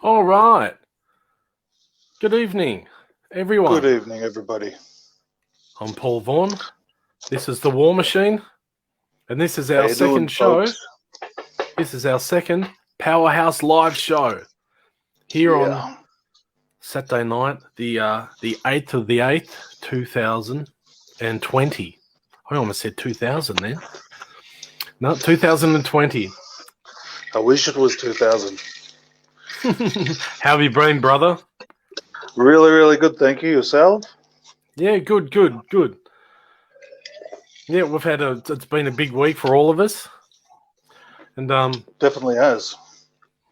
All right. Good evening, everyone. Good evening, everybody. I'm Paul Vaughan. This is the War Machine, and this is How our you second doing, show. folks? This is our second Powerhouse Live show here on Saturday night, the 8th of the 8th, 2020. I almost said 2000 then. No, 2020. I wish it was 2000. How have you been, brother? Really, really good. Thank you. Yourself? Yeah, good. Yeah, it's been a big week for all of us. And Definitely has.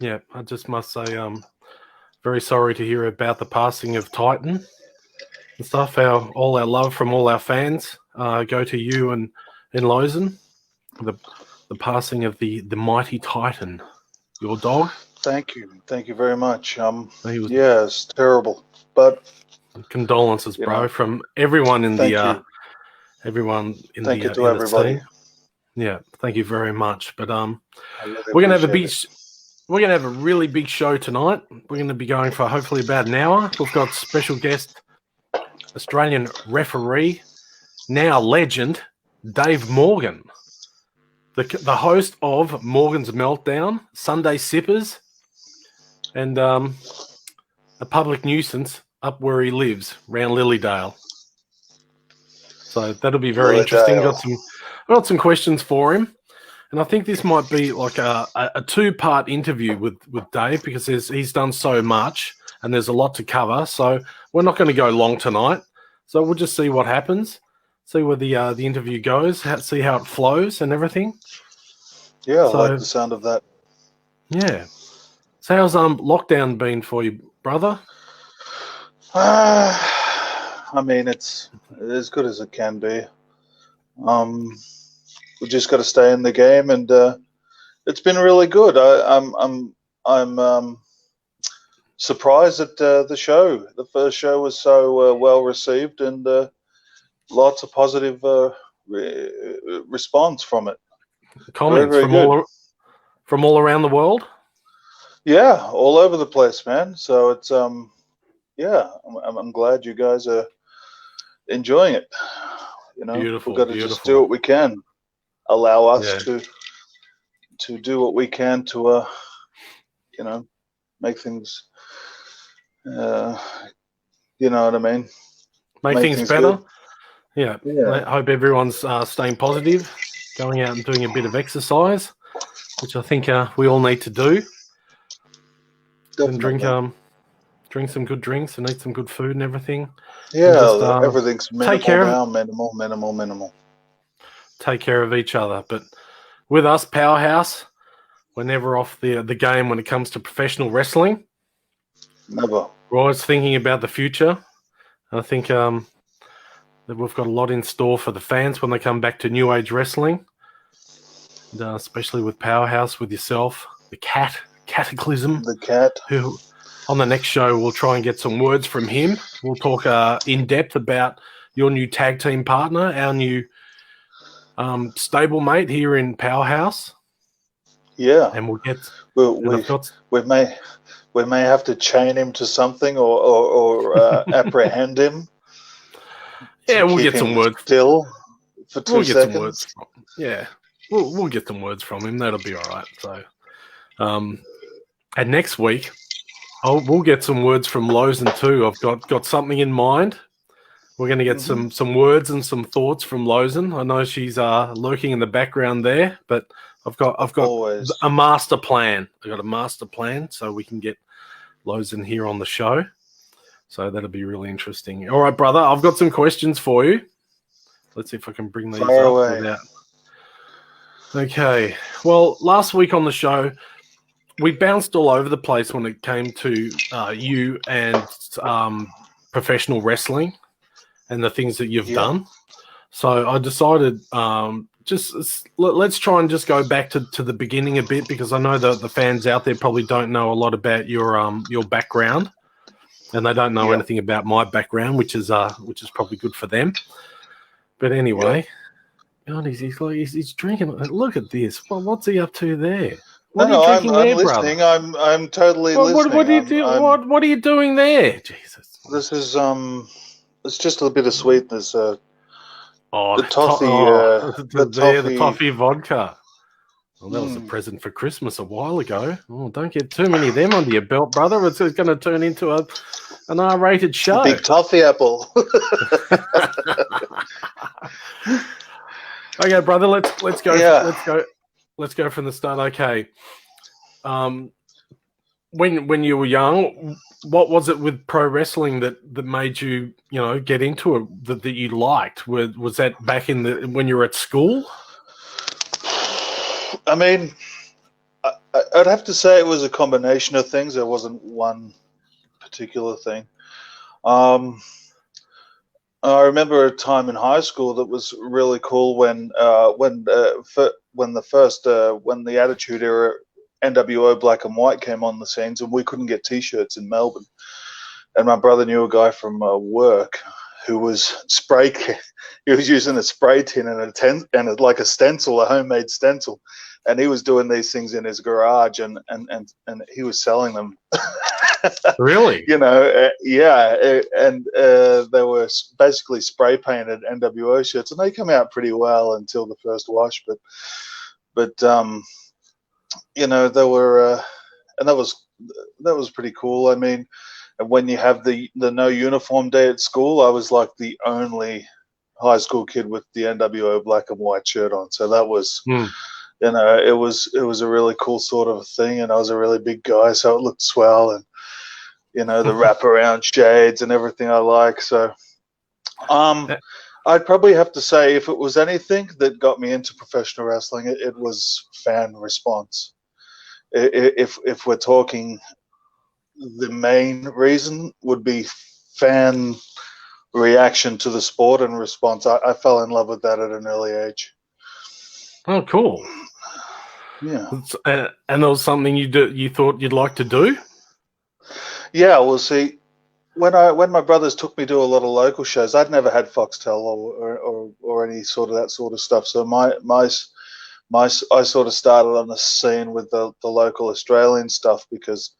yeah, I just must say very sorry to hear about the passing of Titan and stuff. All our love from all our fans go to you and Lozen. The passing of the mighty Titan, your dog. Thank you very much. He was, yeah, it's terrible, but condolences, bro, from everyone in the everyone in thank the you to everybody. team. Yeah, thank you very much. But Really we're gonna have a really big show tonight. We're going to be going for hopefully about an hour. We've got special guest, Australian referee, now legend, Dave Morgan, the host of Morgan's Meltdown, Sunday Sippers, and a public nuisance up where he lives, around Lilydale. So that'll be very interesting. Got some questions for him. And I think this might be like a two-part interview with Dave because he's done so much and there's a lot to cover. So we're not going to go long tonight. So we'll just see what happens, see where the interview goes, see how it flows and everything. Yeah, I like the sound of that. Yeah. So how's lockdown been for you, brother? I mean, it's as good as it can be. We just got to stay in the game, and it's been really good. I'm surprised at the show. The first show was so well received, and lots of positive response from it. Comments very good. From all around the world. Yeah, all over the place, man. So it's yeah, I'm glad you guys are enjoying it. You know, beautiful, we've got to just do what we can. Allow us to do what we can to you know, make things you know what I mean, make things better. Good. Yeah. I hope everyone's staying positive, going out and doing a bit of exercise, which I think we all need to do. Definitely. And drink some good drinks and eat some good food and everything. Yeah, and just, everything's minimal. Take care of each other. But with us, Powerhouse, we're never off the game when it comes to professional wrestling. Never. We're always thinking about the future. I think that we've got a lot in store for the fans when they come back to New Age Wrestling, and, especially with Powerhouse, with yourself, the Cataclysm. The cat. Who, on the next show, we'll try and get some words from him. We'll talk in depth about your new tag team partner, our new stablemate here in Powerhouse. Yeah, and we'll get. We may have to chain him to something or apprehend him. Yeah, we'll get some words. Still, for 2 seconds. Some words we'll get some words from him. That'll be all right. So, and next week, we'll get some words from Lozen too. I've got something in mind. We're going to get some words and some thoughts from Lozen. I know she's lurking in the background there, but I've got Always. a master plan. I've got a master plan so we can get Lozen here on the show. So that'll be really interesting. All right, brother, I've got some questions for you. Let's see if I can bring these up without. Okay. Well, last week on the show, we bounced all over the place when it came to you and professional wrestling and the things that you've done. So I decided let's try and just go back to the beginning a bit, because I know that the fans out there probably don't know a lot about your background, and they don't know anything about my background, which is probably good for them. But anyway, God, he's drinking. Look at this. What's he up to there? What are you drinking I'm there, listening. brother? I'm totally listening. What do you do? What are you doing there? Jesus. This is it's just a bit of sweetness. Oh, The toffee, the toffee vodka. Well, that was a mm, present for Christmas a while ago. Oh, don't get too many of them under your belt, brother. It's going to turn into an R-rated show. big toffee apple. Okay, brother. Let's go. Yeah. Let's go from the start. Okay. When you were young, what was it with pro wrestling that made you get into it that you liked? Was that back in when you were at school? I mean, I'd have to say it was a combination of things. There wasn't one particular thing. I remember a time in high school that was really cool when the Attitude Era NWO Black and White came on the scenes, and we couldn't get T-shirts in Melbourne. And my brother knew a guy from work who was he was using a spray tin and like a stencil, a homemade stencil, and he was doing these things in his garage, and he was selling them. Really? Yeah, and they were basically spray painted NWO shirts, and they come out pretty well until the first wash. But they were, and that was pretty cool. I mean, when you have the no uniform day at school, I was like the only high school kid with the NWO Black and White shirt on, so that was. It was a really cool sort of thing, and I was a really big guy, so it looked swell, and the wraparound shades and everything I like. So, I'd probably have to say if it was anything that got me into professional wrestling, it was fan response. If we're talking, the main reason would be fan reaction to the sport and response. I fell in love with that at an early age. Oh, cool. Yeah. And there was something you thought you'd like to do? Yeah, well, see, when my brothers took me to a lot of local shows, I'd never had Foxtel or any sort of that sort of stuff. So I sort of started on the scene with the local Australian stuff because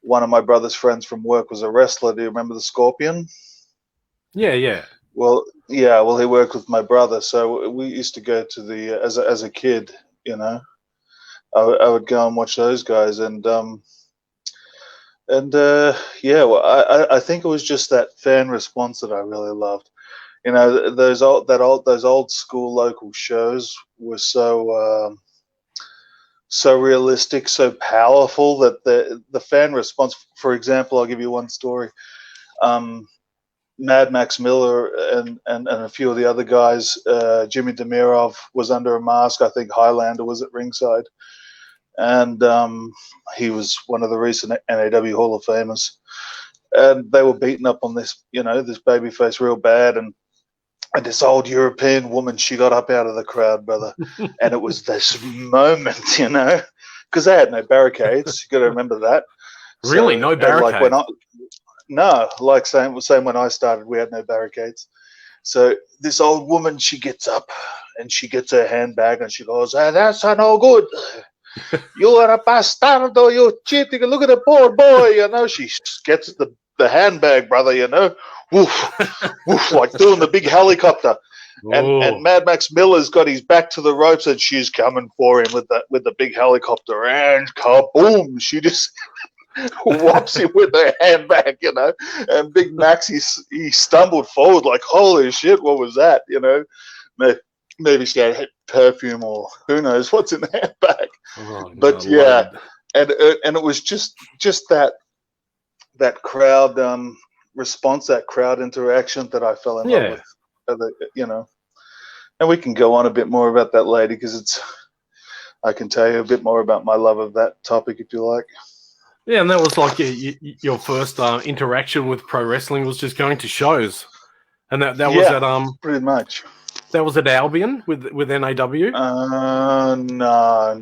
one of my brother's friends from work was a wrestler. Do you remember the Scorpion? Yeah. Well, yeah. Well, he worked with my brother, so we used to go to the as a kid. I would go and watch those guys, and well, I think it was just that fan response that I really loved. Those old school local shows were so realistic, so powerful that the fan response. For example, I'll give you one story. Mad Max Miller and a few of the other guys, Jimmy Demirov was under a mask. I think Highlander was at ringside. And he was one of the recent NAW Hall of Famers. And they were beating up on this, this babyface real bad. And this old European woman, she got up out of the crowd, brother. And it was this moment, because they had no barricades. You got to remember that. Really? No barricades? Like same when I started, we had no barricades. So this old woman, she gets up and she gets her handbag and she goes, "That's no good. You are a bastardo, you cheating. Look at the poor boy." She gets the handbag, brother, woof, woof, like doing the big helicopter. And Mad Max Miller's got his back to the ropes and she's coming for him with the big helicopter, and kaboom, she just whops him with her handbag, and Big Max, he stumbled forward like, holy shit, what was that, Maybe she had perfume or who knows what's in the handbag. But yeah, and it was just that crowd response, that crowd interaction that I fell in love with. And we can go on a bit more about that later because I can tell you a bit more about my love of that topic if you like. Yeah, and that was like your first interaction with pro wrestling was just going to shows, and that was at pretty much. That was at Albion with NAW. No.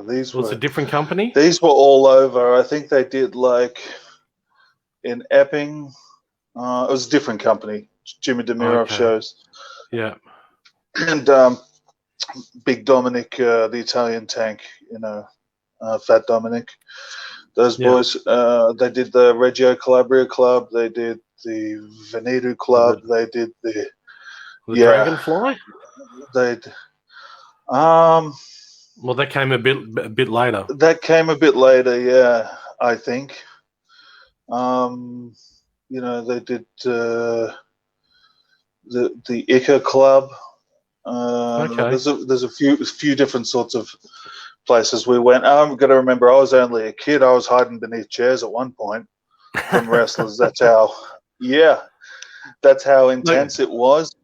These was a different company. These were all over. I think they did like in Epping. It was a different company. Jimmy Demirov shows. Yeah, and Big Dominic, the Italian Tank. Fat Dominic. Those boys, they did the Reggio Calabria Club. They did the Veneto Club. They did the Dragonfly. They'd well, that came a bit later. That came a bit later, yeah. I think. They did the Ica Club. There's a few different sorts of places we went. I'm going to remember I was only a kid. I was hiding beneath chairs at one point from wrestlers. That's how intense it was.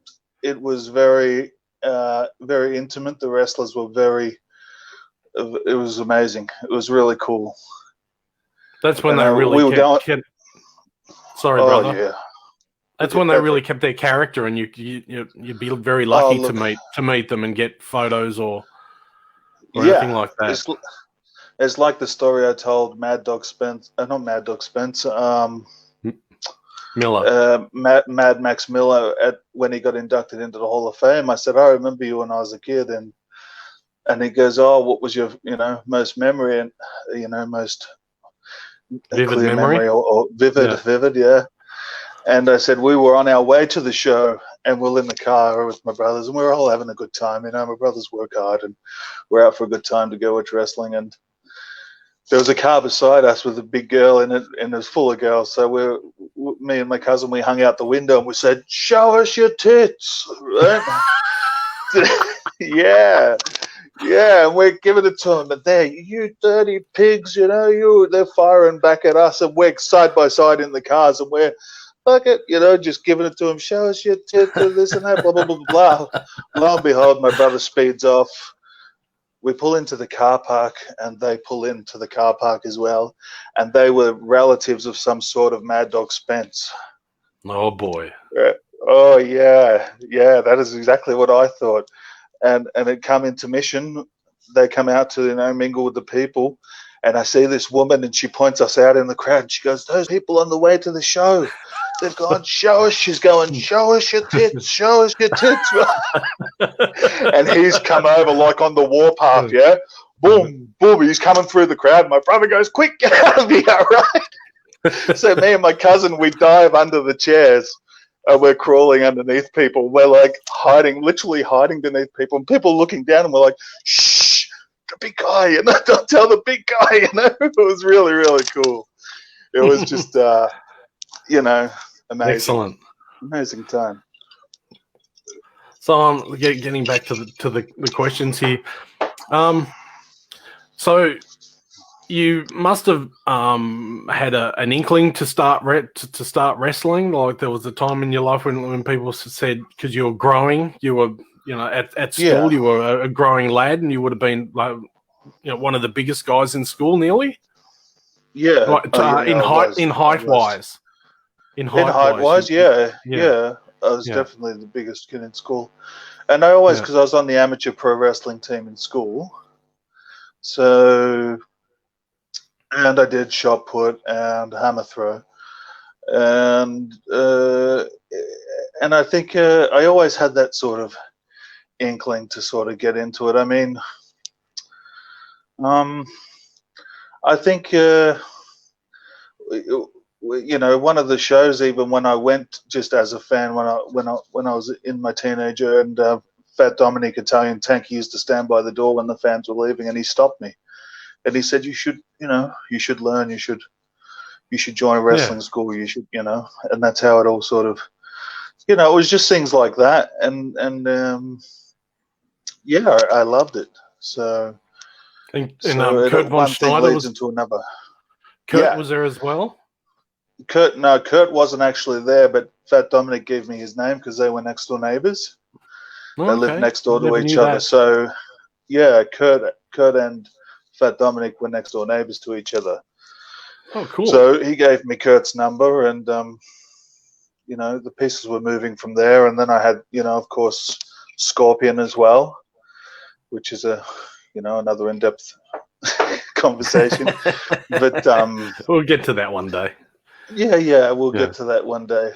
It was very, very intimate. The wrestlers were it was amazing. It was really cool. That's when they really kept Sorry, brother. Yeah. That's when they really kept their character, and you'd be very lucky to meet them and get photos or anything like that. It's like the story I told Mad Dog Spence, not Mad Dog Spence, Miller, Mad Max Miller, when he got inducted into the Hall of Fame. I said, I remember you when I was a kid, and he goes, oh, what was your most memory and most vivid clear memory or vivid, yeah. And I said, we were on our way to the show, and we're in the car with my brothers, and we were all having a good time. My brothers work hard, and we're out for a good time to go watch wrestling. And there was a car beside us with a big girl in it, and it was full of girls. So me and my cousin, we hung out the window, and we said, show us your tits. Right? Yeah, and we're giving it to them. But you dirty pigs, they're firing back at us, and we're side by side in the cars, and we're fuck it, just giving it to him. Show us your tits and this and that, blah, blah, blah, blah. Lo and behold, my brother speeds off. We pull into the car park, and they pull into the car park as well. And they were relatives of some sort of Mad Dog Spence. Oh, boy. Oh, yeah. Yeah, that is exactly what I thought. And it come into mission. They come out to, mingle with the people. And I see this woman, and she points us out in the crowd. She goes, those people on the way to the show, they've gone, show us. She's going, show us your tits, show us your tits. And he's come over like on the warpath, yeah? Boom, boom. He's coming through the crowd. My brother goes, quick, get out of here, right? So me and my cousin, we dive under the chairs. And we're crawling underneath people. We're like literally hiding beneath people. And people looking down, and we're like, shh. The big guy, don't tell the big guy, It was really, really cool. It was just, amazing. Excellent. Amazing time. So I'm getting back to the questions here. So you must have had an inkling to start wrestling. Like there was a time in your life when people said, because you were growing, you were at school, you were a growing lad, and you would have been like, one of the biggest guys in school, nearly. Yeah, like, in height wise, yeah. I was definitely the biggest kid in school, and I always, because I was on the amateur pro wrestling team in school, so, and I did shot put and hammer throw, and I think I always had that sort of inkling to sort of get into it. I mean, I think one of the shows, even when I went just as a fan, when I was in my teenager, and Fat Dominic Italian Tank used to stand by the door when the fans were leaving, and he stopped me, and he said, you should learn, you should join a wrestling school, you should, and that's how it all sort of, it was just things like that, and I loved it. So, Kurt Von Schneider leads into another. Kurt was there as well? Kurt wasn't actually there, but Fat Dominic gave me his name because they were next door neighbors. They lived next door to each other. So, yeah, Kurt and Fat Dominic were next door neighbors to each other. Oh, cool. So he gave me Kurt's number, and the pieces were moving from there. And then I had, of course, Scorpion as well, which is another in-depth conversation. But we'll get to that one day. Yeah, we'll get to that one day.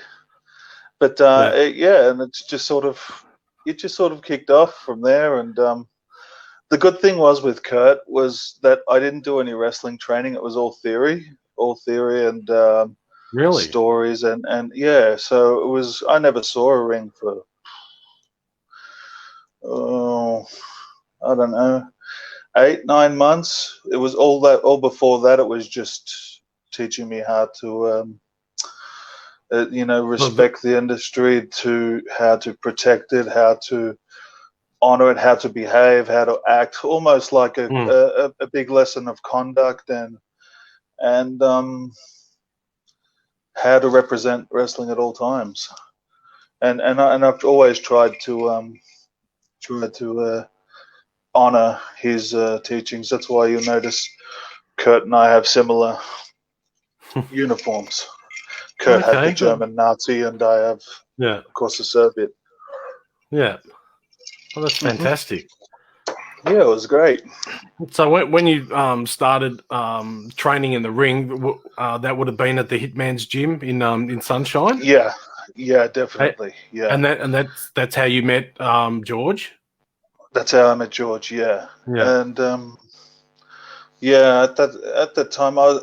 But and it just sort of kicked off from there, and the good thing was with Kurt was that I didn't do any wrestling training. It was all theory and Really? stories and yeah. So it was. I never saw a ring for I don't know, 8-9 months. It was all that. All before that, it was just teaching me how to respect the industry, to how to protect it, how to honor it, how to behave, how to act, almost like a big lesson of conduct and how to represent wrestling at all times. And I've always tried to honor his teachings. That's why you'll notice Kurt and I have similar uniforms. Kurt had the German Nazi, and I have, of course, the Soviet. Yeah. Well, that's fantastic. Yeah, it was great. So when you started training in the ring, that would have been at the Hitman's gym in Sunshine. Yeah, definitely. Yeah, and that's how you met George. That's how I met George. Yeah. And at that time, I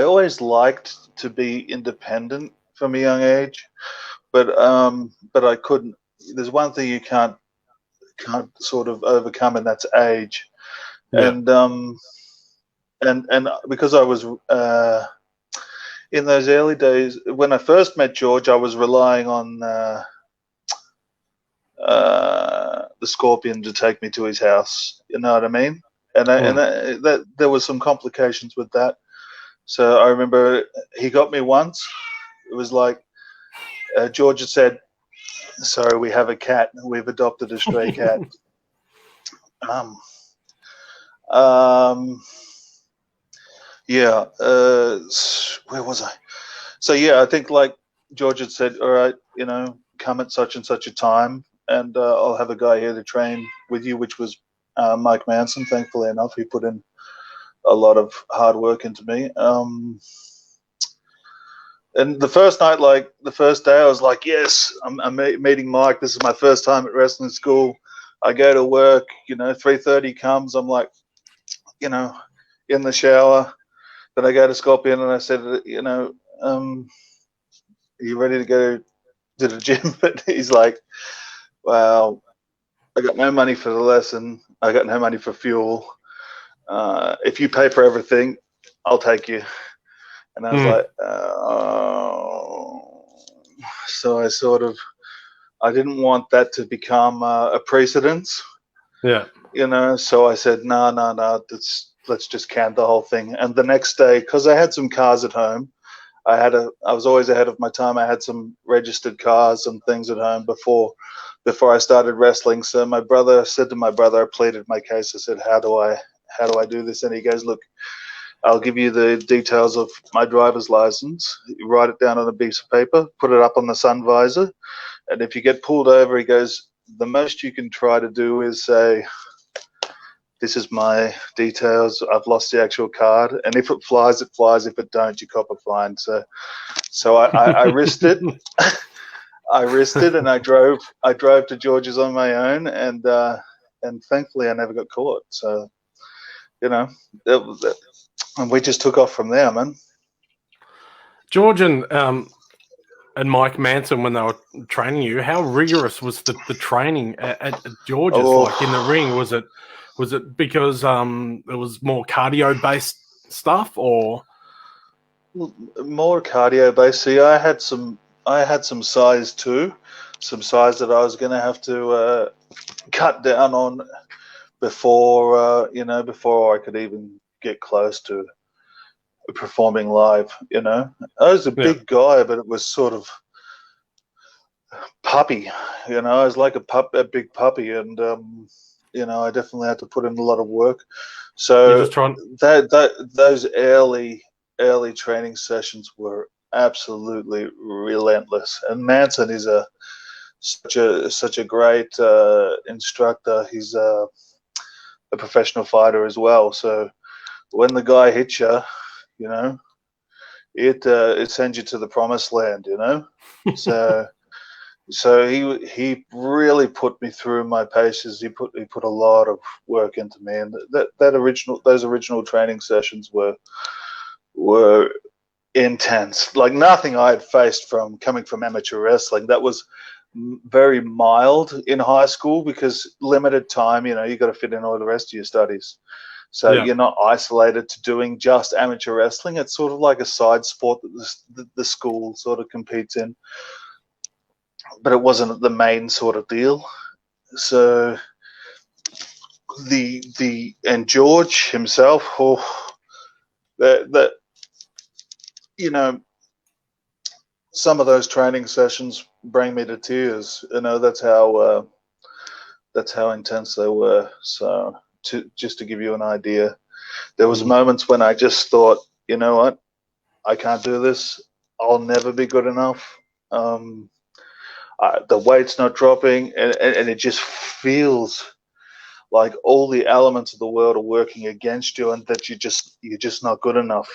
always liked to be independent from a young age, but I couldn't. There's one thing you can't sort of overcome, and that's age. And because I was in those early days when I first met George, I was relying on the Scorpion to take me to his house. You know what I mean? And that there was some complications with that. So I remember he got me once. It was like George had said, "Sorry, we have a cat. We've adopted a stray cat." Where was I? So yeah, I think like George had said, "All right, come at such and such a time, and I'll have a guy here to train with you," which was Mike Manson. Thankfully enough, he put in a lot of hard work into me. And the first night, like the first day, I was like, "Yes, I'm meeting Mike. This is my first time at wrestling school." I go to work, 3:30 comes. I'm like, in the shower. Then I go to Scorpion and I said, are you ready to go to the gym? But he's like, "Well, I got no money for the lesson. I got no money for fuel. If you pay for everything, I'll take you." And I was like, oh. So I didn't want that to become a precedence. Yeah. So I said, no, let's just can the whole thing. And the next day, because I had some cars at home, I was always ahead of my time. I had some registered cars and things at home before I started wrestling. So I pleaded my case. I said, how do I do this? And he goes, "Look, I'll give you the details of my driver's license. You write it down on a piece of paper, put it up on the sun visor, and if you get pulled over," he goes, "the most you can try to do is say, 'This is my details. I've lost the actual card, and if it flies, it flies. If it don't, you cop a fine.'" So I risked it. I risked it, and I drove to George's on my own, and thankfully I never got caught. So and we just took off from there, man. George and Mike Manson, when they were training you, how rigorous was the training at George's? Like in the ring, was it because it was more cardio based stuff, or more cardio based? See, I had some size too, some size that I was going to have to cut down on before I could even get close to performing live. I was a big guy, but it was sort of puppy. I was like a big puppy, and I definitely had to put in a lot of work. So those early training sessions were absolutely relentless. And Manson is such a great instructor. He's a professional fighter as well. So when the guy hits you, it sends you to the promised land. So So he really put me through my paces. He put a lot of work into me, and those original training sessions were intense. Like nothing I had faced from coming from amateur wrestling. That was very mild in high school because limited time. You got to fit in all the rest of your studies. So Yeah. you're not isolated to doing just amateur wrestling. It's sort of like a side sport that the school sort of competes in, but it wasn't the main sort of deal. So and George himself, that some of those training sessions bring me to tears. That's how intense they were. So just to give you an idea, there was moments when I just thought, you know what, I can't do this. I'll never be good enough. The weight's not dropping, and it just feels like all the elements of the world are working against you, and that you're just not good enough,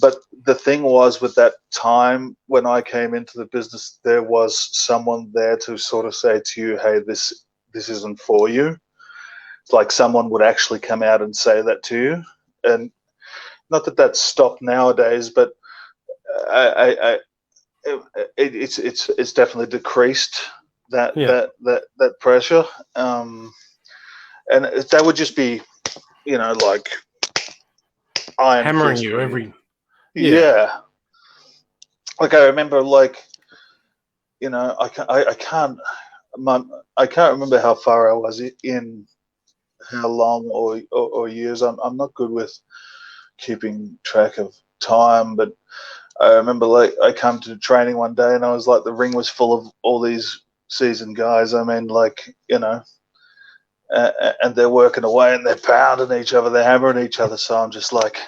But the thing was, with that time when I came into the business, there was someone there to sort of say to you, hey, this isn't for you. It's like someone would actually come out and say that to you. And not that that's stopped nowadays, but it's definitely decreased that pressure. And that would just be, like iron Hammering fist, you really. every. Yeah. Like I remember, like, I can't remember how far I was in, how long or years. I'm not good with keeping track of time, but I remember, like, I come to training one day and I was like, the ring was full of all these seasoned guys. I mean, like, and they're working away and they're pounding each other, they're hammering each other. So I'm just like,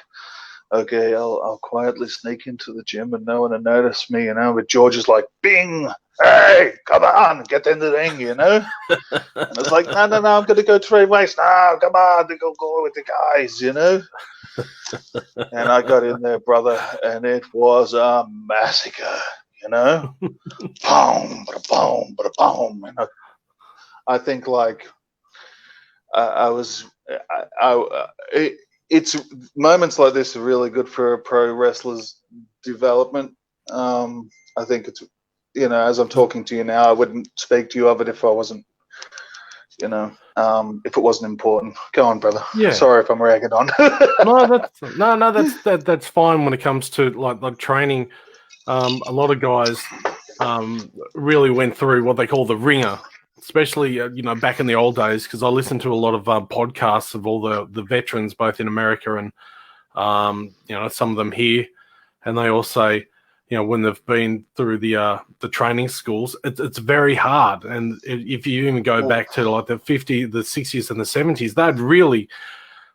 okay, I'll quietly sneak into the gym and no one will notice me, But George is like, bing, hey, come on, get in the ring, And it's like, no, I'm going to go train weights. No, come on, go with the guys, And I got in there, brother, and it was a massacre, boom, bada boom, bada boom. And I think, like, it's moments like this are really good for a pro wrestler's development. I think it's, as I'm talking to you now, I wouldn't speak to you of it if I wasn't, if it wasn't important. Go on, brother. Yeah. Sorry if I'm ragging on. That's fine when it comes to like training. A lot of guys really went through what they call the ringer, especially back in the old days, because I listened to a lot of podcasts of all the veterans, both in America and some of them here, and they all say, when they've been through the training schools, it's very hard. And if you even go back to like the 50s, the 60s, and the 70s, they'd really,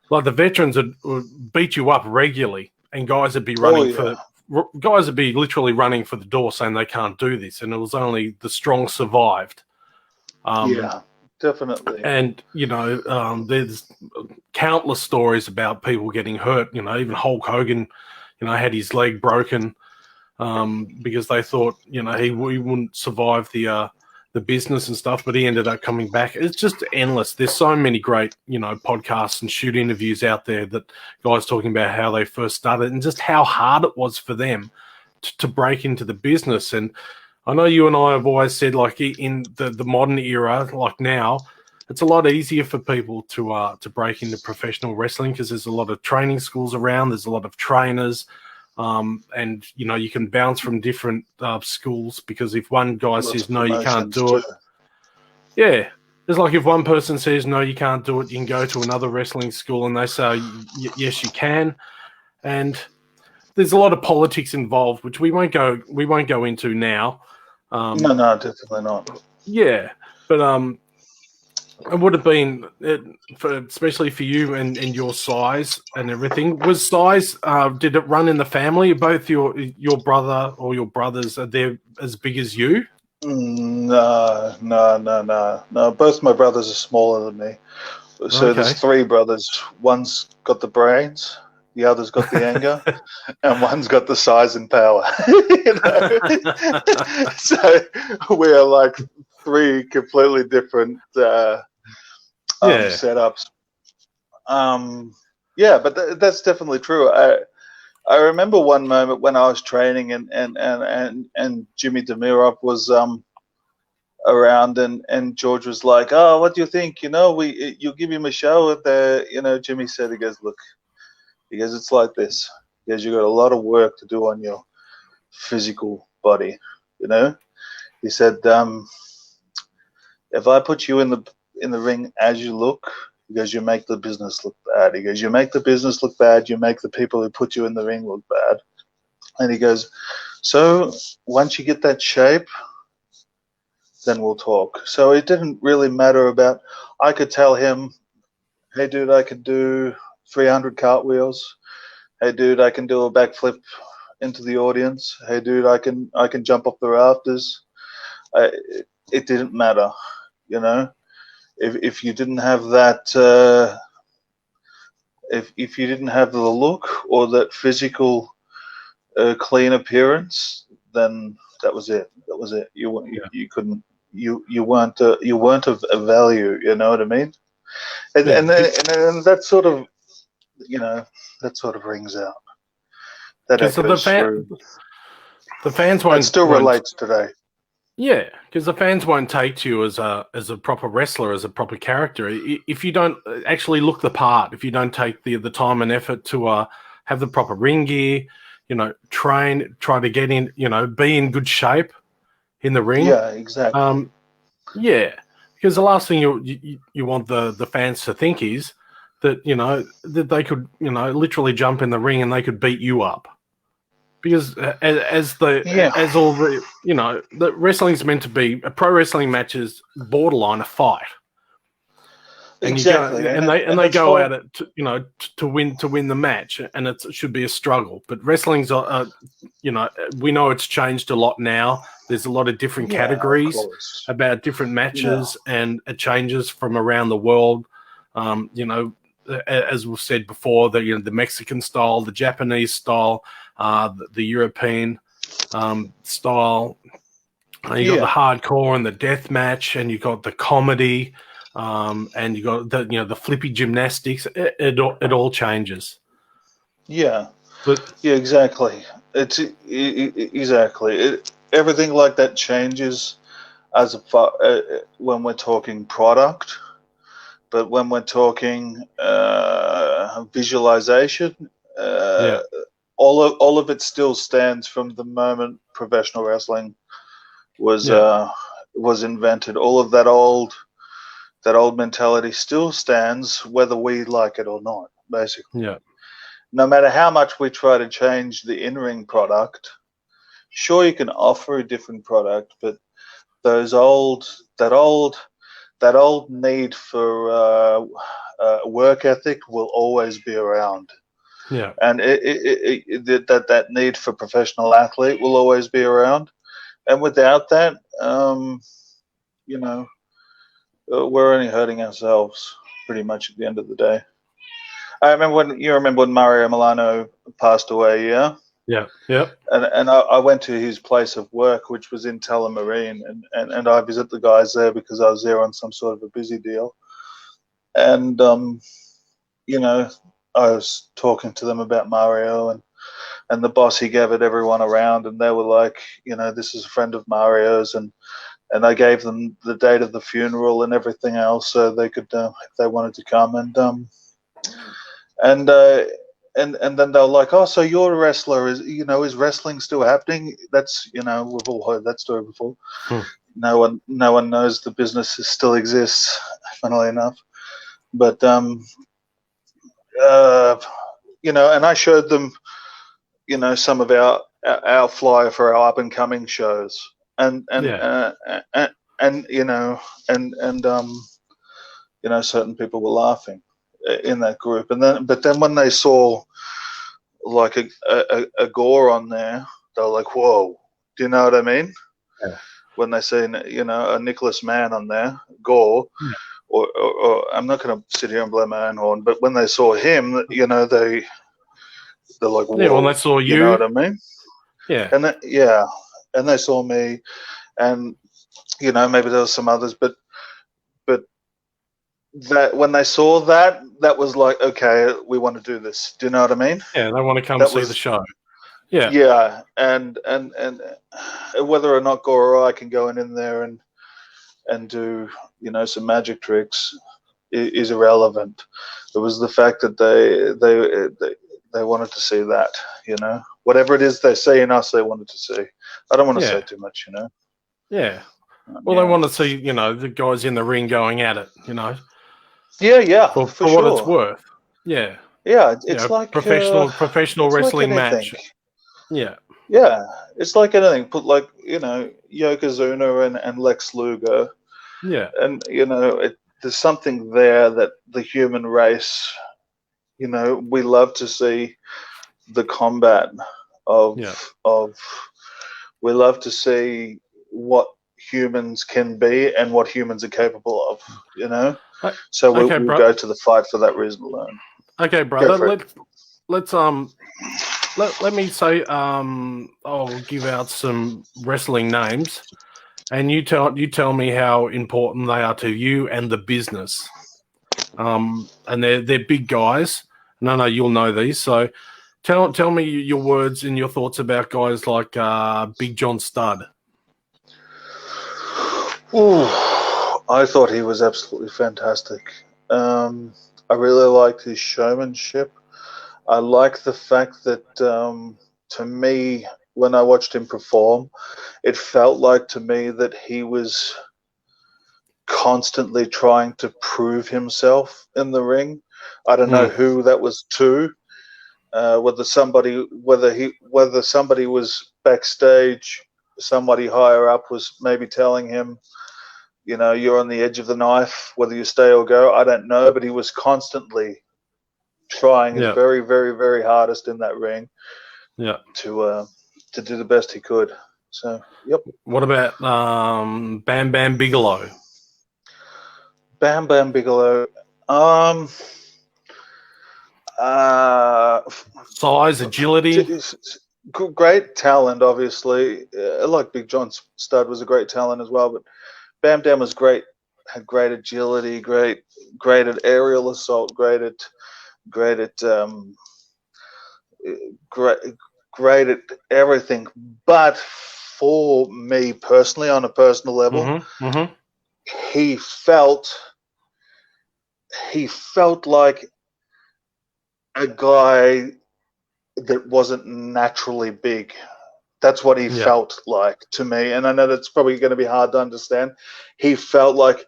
like, the veterans would beat you up regularly, and guys would be running guys would be literally running for the door saying they can't do this, and it was only the strong survived. Yeah, definitely. And there's countless stories about people getting hurt. Even Hulk Hogan, had his leg broken because they thought he wouldn't survive the business and stuff, but he ended up coming back. It's just endless. There's so many great podcasts and shoot interviews out there that guys talking about how they first started and just how hard it was for them to break into the business. And I know you and I have always said, like, in the modern era, like now, it's a lot easier for people to break into professional wrestling because there's a lot of training schools around. There's a lot of trainers. And you can bounce from different schools, because if one guy says no, you can't do it. Yeah, it's like if one person says no, you can't do it, you can go to another wrestling school and they say yes, you can. And there's a lot of politics involved, which we won't go into now. No, definitely not. Yeah, but it would have been, especially for you and your size and everything. Was size? Did it run in the family? Both your brother or your brothers, are they as big as you? No. Both my brothers are smaller than me. So There's three brothers. One's got the brains. the other's got the anger, and one's got the size and power. You know? So we are like three completely different setups. Yeah, but that's definitely true. I remember one moment when I was training and Jimmy Demirov was around and George was like, "Oh, what do you think? You know, you give him a show." And Jimmy said, he goes, "Look, he goes, it's like this. He goes, you got a lot of work to do on your physical body. You know," he said, "If I put you in the ring as you look," he goes, "you make the business look bad." He goes, "You make the business look bad. You make the people who put you in the ring look bad." And he goes, "So once you get that shape, then we'll talk." So it didn't really matter about. I could tell him, "Hey, dude, I could do 300 cartwheels. Hey, dude, I can do a backflip into the audience. Hey, dude, I can jump off the rafters." It didn't matter, you know. If you didn't have that, if you didn't have the look or that physical clean appearance, then that was it. That was it. You couldn't. You weren't of value. You know what I mean? And that sort of that sort of rings out. That echoes through. The fans It still relates today. Yeah, because the fans won't take you as a proper wrestler, as a proper character, if you don't actually look the part. If you don't take the time and effort to have the proper ring gear, train, try to get in, be in good shape in the ring. Yeah, exactly. Yeah, because the last thing you want the fans to think is that that they could literally jump in the ring and they could beat you up. Because as all the wrestling's meant to be, a pro wrestling match is borderline a fight. And exactly. they go at it to win the match, and it should be a struggle. But wrestling's we know it's changed a lot now. There's a lot of different categories about different matches, and it changes from around the world. As we've said before, the Mexican style, the Japanese style, the European style. You got the hardcore and the death match, and you got the comedy, and you got the flippy gymnastics. It all changes. Yeah, exactly. It's exactly everything like that changes when we're talking product. But when we're talking visualization, all of it still stands from the moment professional wrestling was invented. All of that old mentality still stands, whether we like it or not. Basically, no matter how much we try to change the in-ring product, sure you can offer a different product, but that old need for work ethic will always be around. Yeah, and that need for professional athlete will always be around. And without that, we're only hurting ourselves pretty much at the end of the day. I remember when Mario Milano passed away, yeah. And I went to his place of work, which was in Telemarine, and I visited the guys there because I was there on some sort of a busy deal. And I was talking to them about Mario, and the boss, he gathered everyone around, and they were like, this is a friend of Mario's, and I gave them the date of the funeral and everything else, so they could, if they wanted to come, and then they were like, "Oh, so you're a wrestler? Is wrestling still happening?" That's we've all heard that story before. No one knows the business still exists, funnily enough. But and I showed them, some of our flyer for our up and coming shows, and certain people were laughing in that group, but then when they saw like a gore on there, they were like, "Whoa!" Do you know what I mean? Yeah. When they see a Nicholas Mann on there, gore, or I'm not going to sit here and blow my own horn, but when they saw him, They're like, whoa, Yeah, well, they saw you know what I mean? Yeah. And and they saw me, and maybe there was some others, but that when they saw that, that was like, okay, we want to do this. Do you know what I mean? Yeah, they want to come That see the was show. Yeah. yeah, and whether or not Goro I can go in there and do some magic tricks is irrelevant. It was the fact that they wanted to see that, whatever it is they see in us, they wanted to see. I don't want to say too much, Yeah. Well, they want to see, the guys in the ring going at it, Yeah, for for what it's sure. worth. Yeah. Yeah, it's like professional it's wrestling like anything. match. Yeah. Yeah, it's like anything. Put like Yokozuna and Lex Luger, Yeah. and there's something there that the human race, we love to see the combat of of. We love to see what humans can be and what humans are capable of. So we'll go to the fight for that reason alone. Okay, brother. Let's let me say I'll give out some wrestling names, and you tell me how important they are to you and the business. And they're big guys. And I know you'll know these. So tell me your words and your thoughts about guys like Big John Studd. Ooh, I thought he was absolutely fantastic. I really liked his showmanship. I like the fact that, to me, when I watched him perform, it felt like to me that he was constantly trying to prove himself in the ring. I don't know who that was to. Whether somebody was backstage, somebody higher up was maybe telling him, you're on the edge of the knife, whether you stay or go. I don't know, but he was constantly trying his very, very, very hardest in that ring. Yeah. To do the best he could. So, yep. What about Bam Bam Bigelow? Bam Bam Bigelow. Size, agility. Great talent, obviously. Like Big John Studd was a great talent as well, but Bam Bam was great. Had great agility, great at aerial assault, great at everything. But for me personally, on a personal level, he felt like a guy that wasn't naturally big. That's what he felt like to me, and I know that's probably going to be hard to understand. He felt like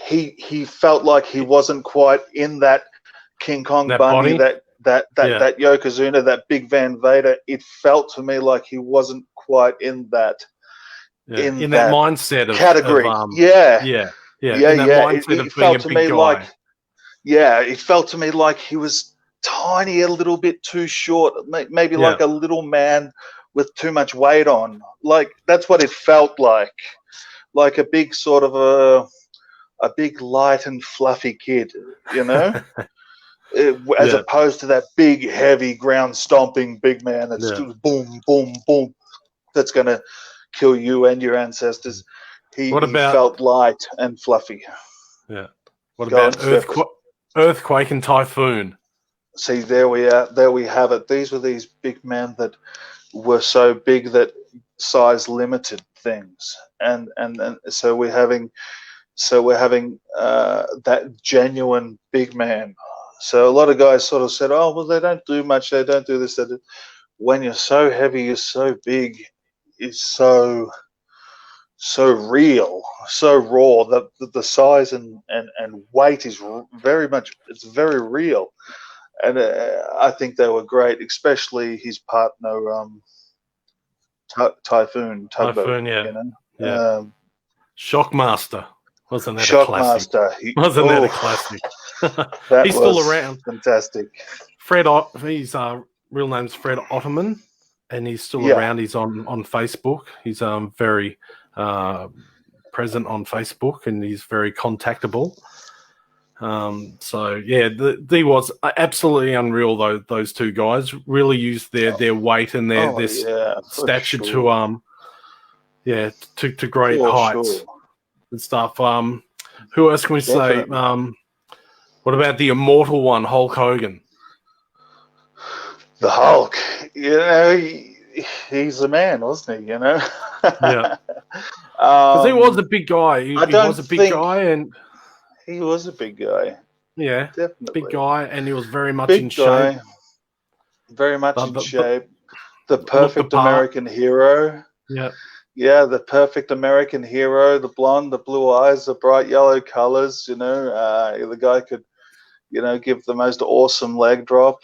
he wasn't quite in that King Kong Bundy, body? that Yokozuna, that big Van Vader. It felt to me like he wasn't quite in that in that mindset of category. It felt to me like it felt to me like he was tiny, a little bit too short, maybe like a little man with too much weight on. Like that's what it felt like a big sort of a big light and fluffy kid, as opposed to that big, heavy, ground stomping big man that's just boom, boom, boom, that's going to kill you and your ancestors. He felt light and fluffy. Yeah. What about Earthquake and Typhoon? See, there we are. There we have it. These were these big men that were so big that size limited things, and so we're having that genuine big man. So a lot of guys sort of said, "Oh, well, they don't do much. They don't do this." When you're so heavy, you're so big, it's so real, so raw. The size and weight is it's very real. And I think they were great, especially his partner, Typhoon Tugboat. Shockmaster. Wasn't that a classic? Wasn't that a classic? He's still around. Fantastic. His real name's Fred Ottoman, and he's still around. He's on Facebook. He's very present on Facebook, and he's very contactable. So yeah, he was absolutely unreal. Though those two guys really used their weight and their stature to to great heights and stuff. Who else can we say? What about the immortal one, Hulk Hogan? The Hulk, he's the man, wasn't he? Yeah, because he was a big guy. He was a big guy, and he was a big guy. Yeah, definitely big guy, and he was very much in shape. Very much in shape. The perfect American hero. Yeah. Yeah, the perfect American hero. The blonde, the blue eyes, the bright yellow colors. The guy could, give the most awesome leg drop.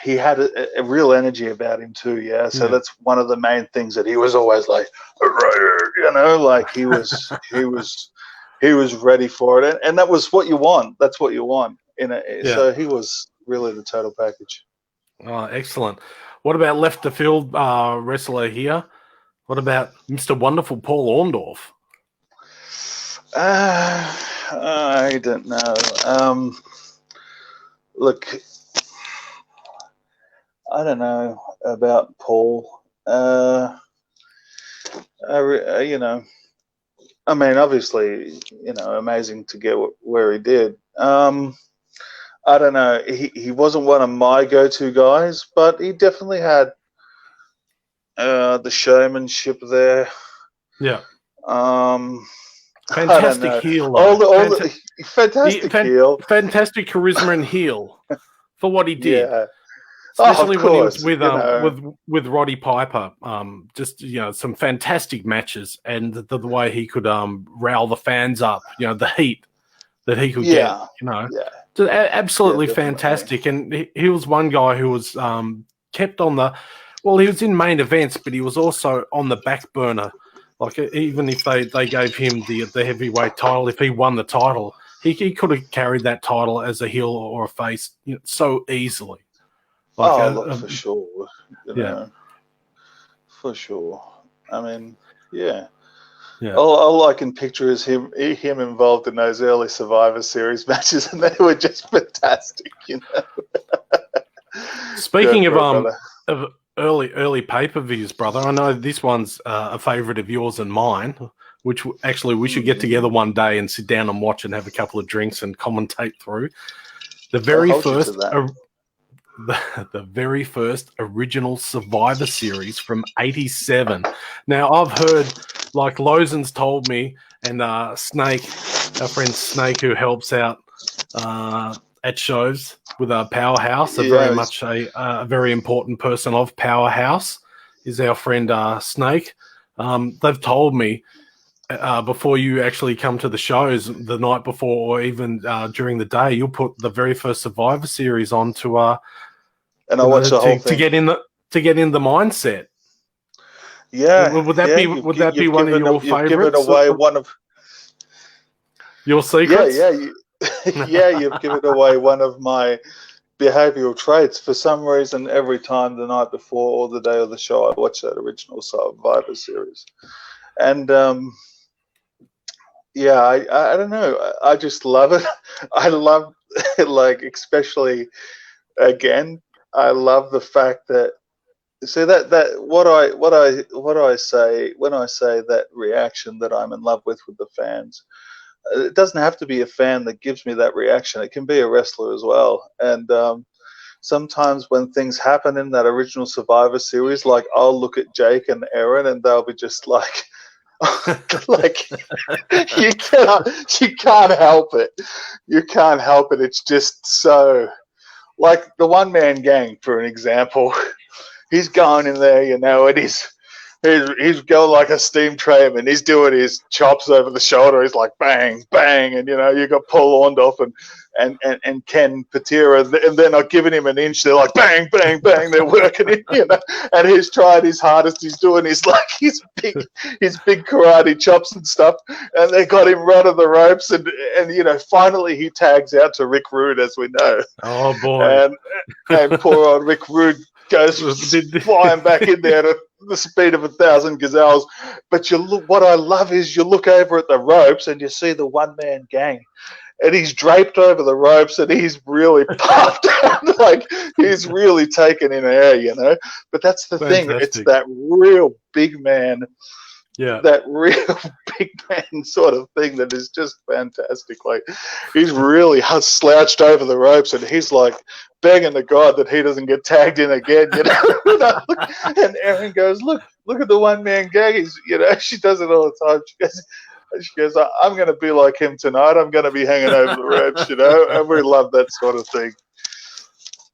He had a real energy about him too. Yeah, so that's one of the main things that he was always like, like he was ready for it, and that was what you want. That's what you want. So he was really the total package. Oh, excellent. What about left the field wrestler here? What about Mr. Wonderful Paul Orndorff? I don't know. Look, I don't know about Paul. I mean, obviously, amazing to get where he did. I don't know. He wasn't one of my go-to guys, but he definitely had the showmanship there. Yeah. Fantastic heel. Fantastic heel. Fantastic charisma and heel for what he did. Yeah. Especially when he was with Roddy Piper. Just some fantastic matches, and the way he could rile the fans up. The heat that he could get. Just absolutely fantastic. And he was one guy who was kept on the. Well, he was in main events, but he was also on the back burner. Like even if they gave him the heavyweight title, if he won the title, he could have carried that title as a heel or a face so easily. For sure. For sure. I mean, yeah. All I can picture is him involved in those early Survivor Series matches, and they were just fantastic. Speaking of early pay-per-views, brother, I know this one's a favourite of yours and mine, which actually we should get together one day and sit down and watch and have a couple of drinks and commentate through. The very first original Survivor Series from '87. Now, I've heard, like Lozen's told me, and Snake, our friend Snake, who helps out at shows with our Powerhouse, very much a very important person of Powerhouse, is our friend Snake. They've told me before you actually come to the shows the night before, or even during the day, you'll put the very first Survivor Series on to and I watch the whole thing to get in the mindset. Yeah, would that be one of your favorites? You've given away one of your secrets. You've given away one of my behavioral traits. For some reason, every time the night before or the day of the show, I watch that original Survivor Series, and I don't know. I just love it. I love it, like, especially again. I love the fact that that what I say when I say that reaction that I'm in love with the fans. It doesn't have to be a fan that gives me that reaction. It can be a wrestler as well. And sometimes when things happen in that original Survivor Series, like I'll look at Jake and Aaron and they'll be just like, like you can't help it. You can't help it. It's just so, like the One Man Gang, for an example. He's going in there, and he's going like a steam tram, and he's doing his chops over the shoulder. He's like bang, bang, and you got Paul Orndorff and Ken Patera, and they're not giving him an inch. They're like bang, bang, bang. They're working it, and he's tried his hardest. He's doing his big karate chops and stuff, and they got him running the ropes, and finally he tags out to Rick Rude, as we know. Oh boy! And poor old Rick Rude goes flying back in there the speed of 1,000 gazelles. But you look. What I love is you look over at the ropes and you see the one-man gang. And he's draped over the ropes, and he's really puffed out, like he's really taken in air, you know. But that's the thing; it's that real big man, that real big man sort of thing that is just fantastic. Like he's really slouched over the ropes, and he's like begging to God that he doesn't get tagged in again, you know. And Erin goes, "Look at the one-man gang." He's, you know, she does it all the time. She goes, I'm going to be like him tonight. I'm going to be hanging over the ropes, you know. And we love that sort of thing.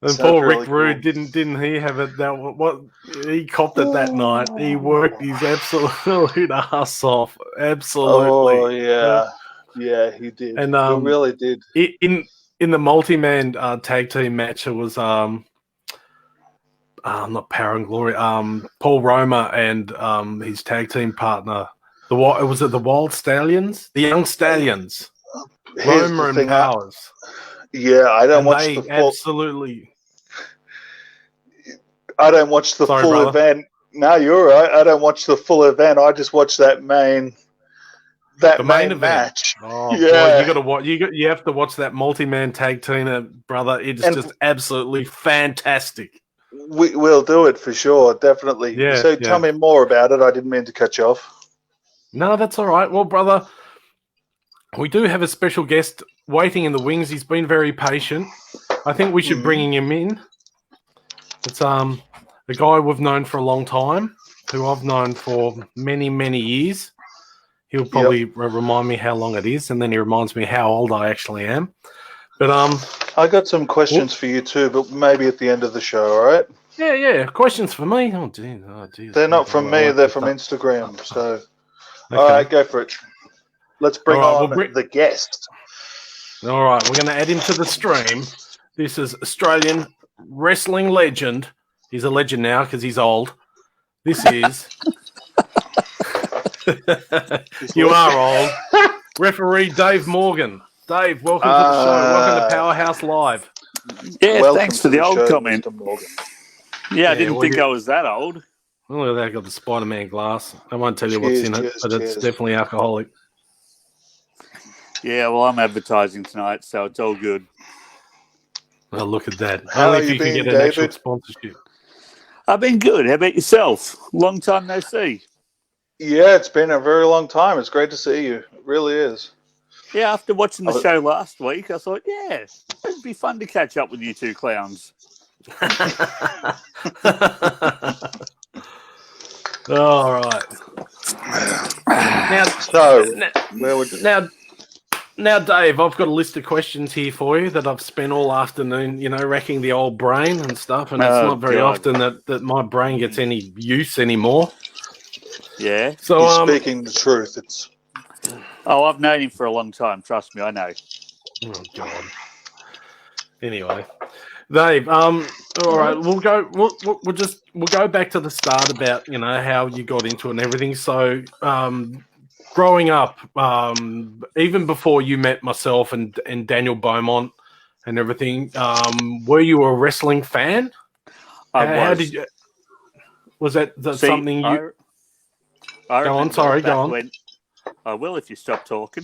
And so poor Rick Rude, didn't he have it? That what he copped it that night. He worked his absolute ass off. Absolutely. Oh yeah, he did. And he really did. In the multi-man tag team match, it was not Power and Glory. Paul Roma and his tag team partner. Was it the Wild Stallions? The Young Stallions. Roma and Powers. I don't watch the full... Absolutely. I don't watch the full event. No, you're right. I don't watch the full event. I just watch that main event match. Oh, yeah. Boy, you got to watch. You have to watch that multi-man tag team, brother. It's just absolutely fantastic. We'll do it for sure, definitely. Yeah, so tell me more about it. I didn't mean to cut you off. No, that's all right. Well, brother, we do have a special guest waiting in the wings. He's been very patient. I think we should bring him in. It's a guy we've known for a long time, who I've known for many, many years. He'll probably remind me how long it is, and then he reminds me how old I actually am. But I got some questions for you too, but maybe at the end of the show, all right? Yeah. Questions for me? Oh, dear. They're not from me. They're from Instagram. So, all right, go for it. Let's bring on the guest. All right, we're going to add him to the stream. This is Australian wrestling legend. He's a legend now because he's old. This is... You are old. Referee Dave Morgan. Dave, welcome to the show. Welcome to Powerhouse Live. Yeah, thanks for the old comment. Yeah, I didn't think I was that old. Well, look at that. I got the Spider-Man glass. I won't tell you what's in it, but it's definitely alcoholic. Yeah, well, I'm advertising tonight, so it's all good. Oh, look at that. How Only are if you you can been, get an David? actual sponsorship. I've been good. How about yourself? Long time no see. Yeah, it's been a very long time. It's great to see you. It really is. Yeah, after watching the show last week, I thought, yeah, it'd be fun to catch up with you two clowns. All right. Now, Dave, I've got a list of questions here for you that I've spent all afternoon, racking the old brain and stuff, and it's not very often that my brain gets any use anymore. Yeah. So, he's speaking the truth. I've known him for a long time. Trust me, I know. Oh God. Anyway, Dave. All right, we'll go back to the start about how you got into it and everything. So, growing up, even before you met myself and Daniel Beaumont and everything, were you a wrestling fan? How did you? Was that something you? Go on. Sorry, go on. I will if you stop talking.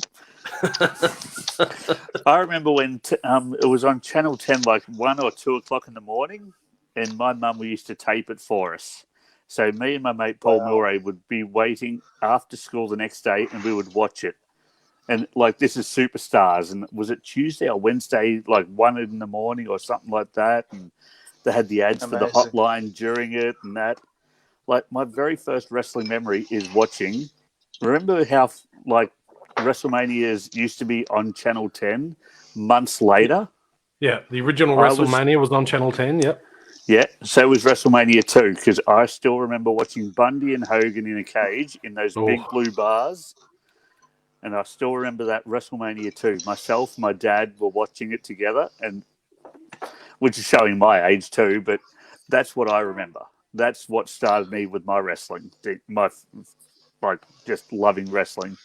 I remember when it was on Channel 10, like 1 or 2 o'clock in the morning, and my mum used to tape it for us. So me and my mate Paul Milray would be waiting after school the next day, and we would watch it. And like, this is Superstars, and was it Tuesday or Wednesday, like 1 in the morning or something like that? And they had the ads for the hotline during it and that. Like, my very first wrestling memory is watching. Remember how like WrestleManias used to be on Channel 10 months later? Yeah, the original WrestleMania was on Channel 10, yep. Yeah, so was WrestleMania 2, because I still remember watching Bundy and Hogan in a cage in those big blue bars. And I still remember that WrestleMania 2. Myself, my dad were watching it together, and which is showing my age too, but that's what I remember. That's what started me with my wrestling. Just loving wrestling.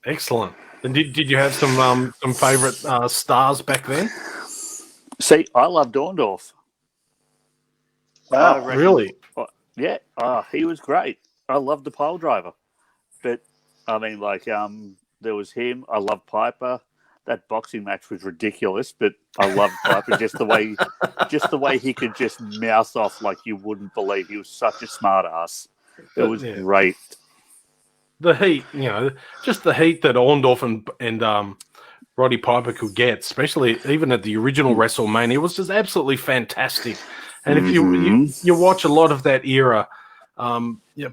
Excellent. And did you have some favourite stars back then? See, I loved Orndorff. Wow, really? Yeah, he was great. I loved the pole driver. But, I mean, like, there was him. I loved Piper. That boxing match was ridiculous, but I loved Piper just the way he could just mouth off like you wouldn't believe. He was such a smart ass. It was great. The heat, just the heat that Orndorff and Roddy Piper could get, especially even at the original WrestleMania, was just absolutely fantastic. And if you watch a lot of that era,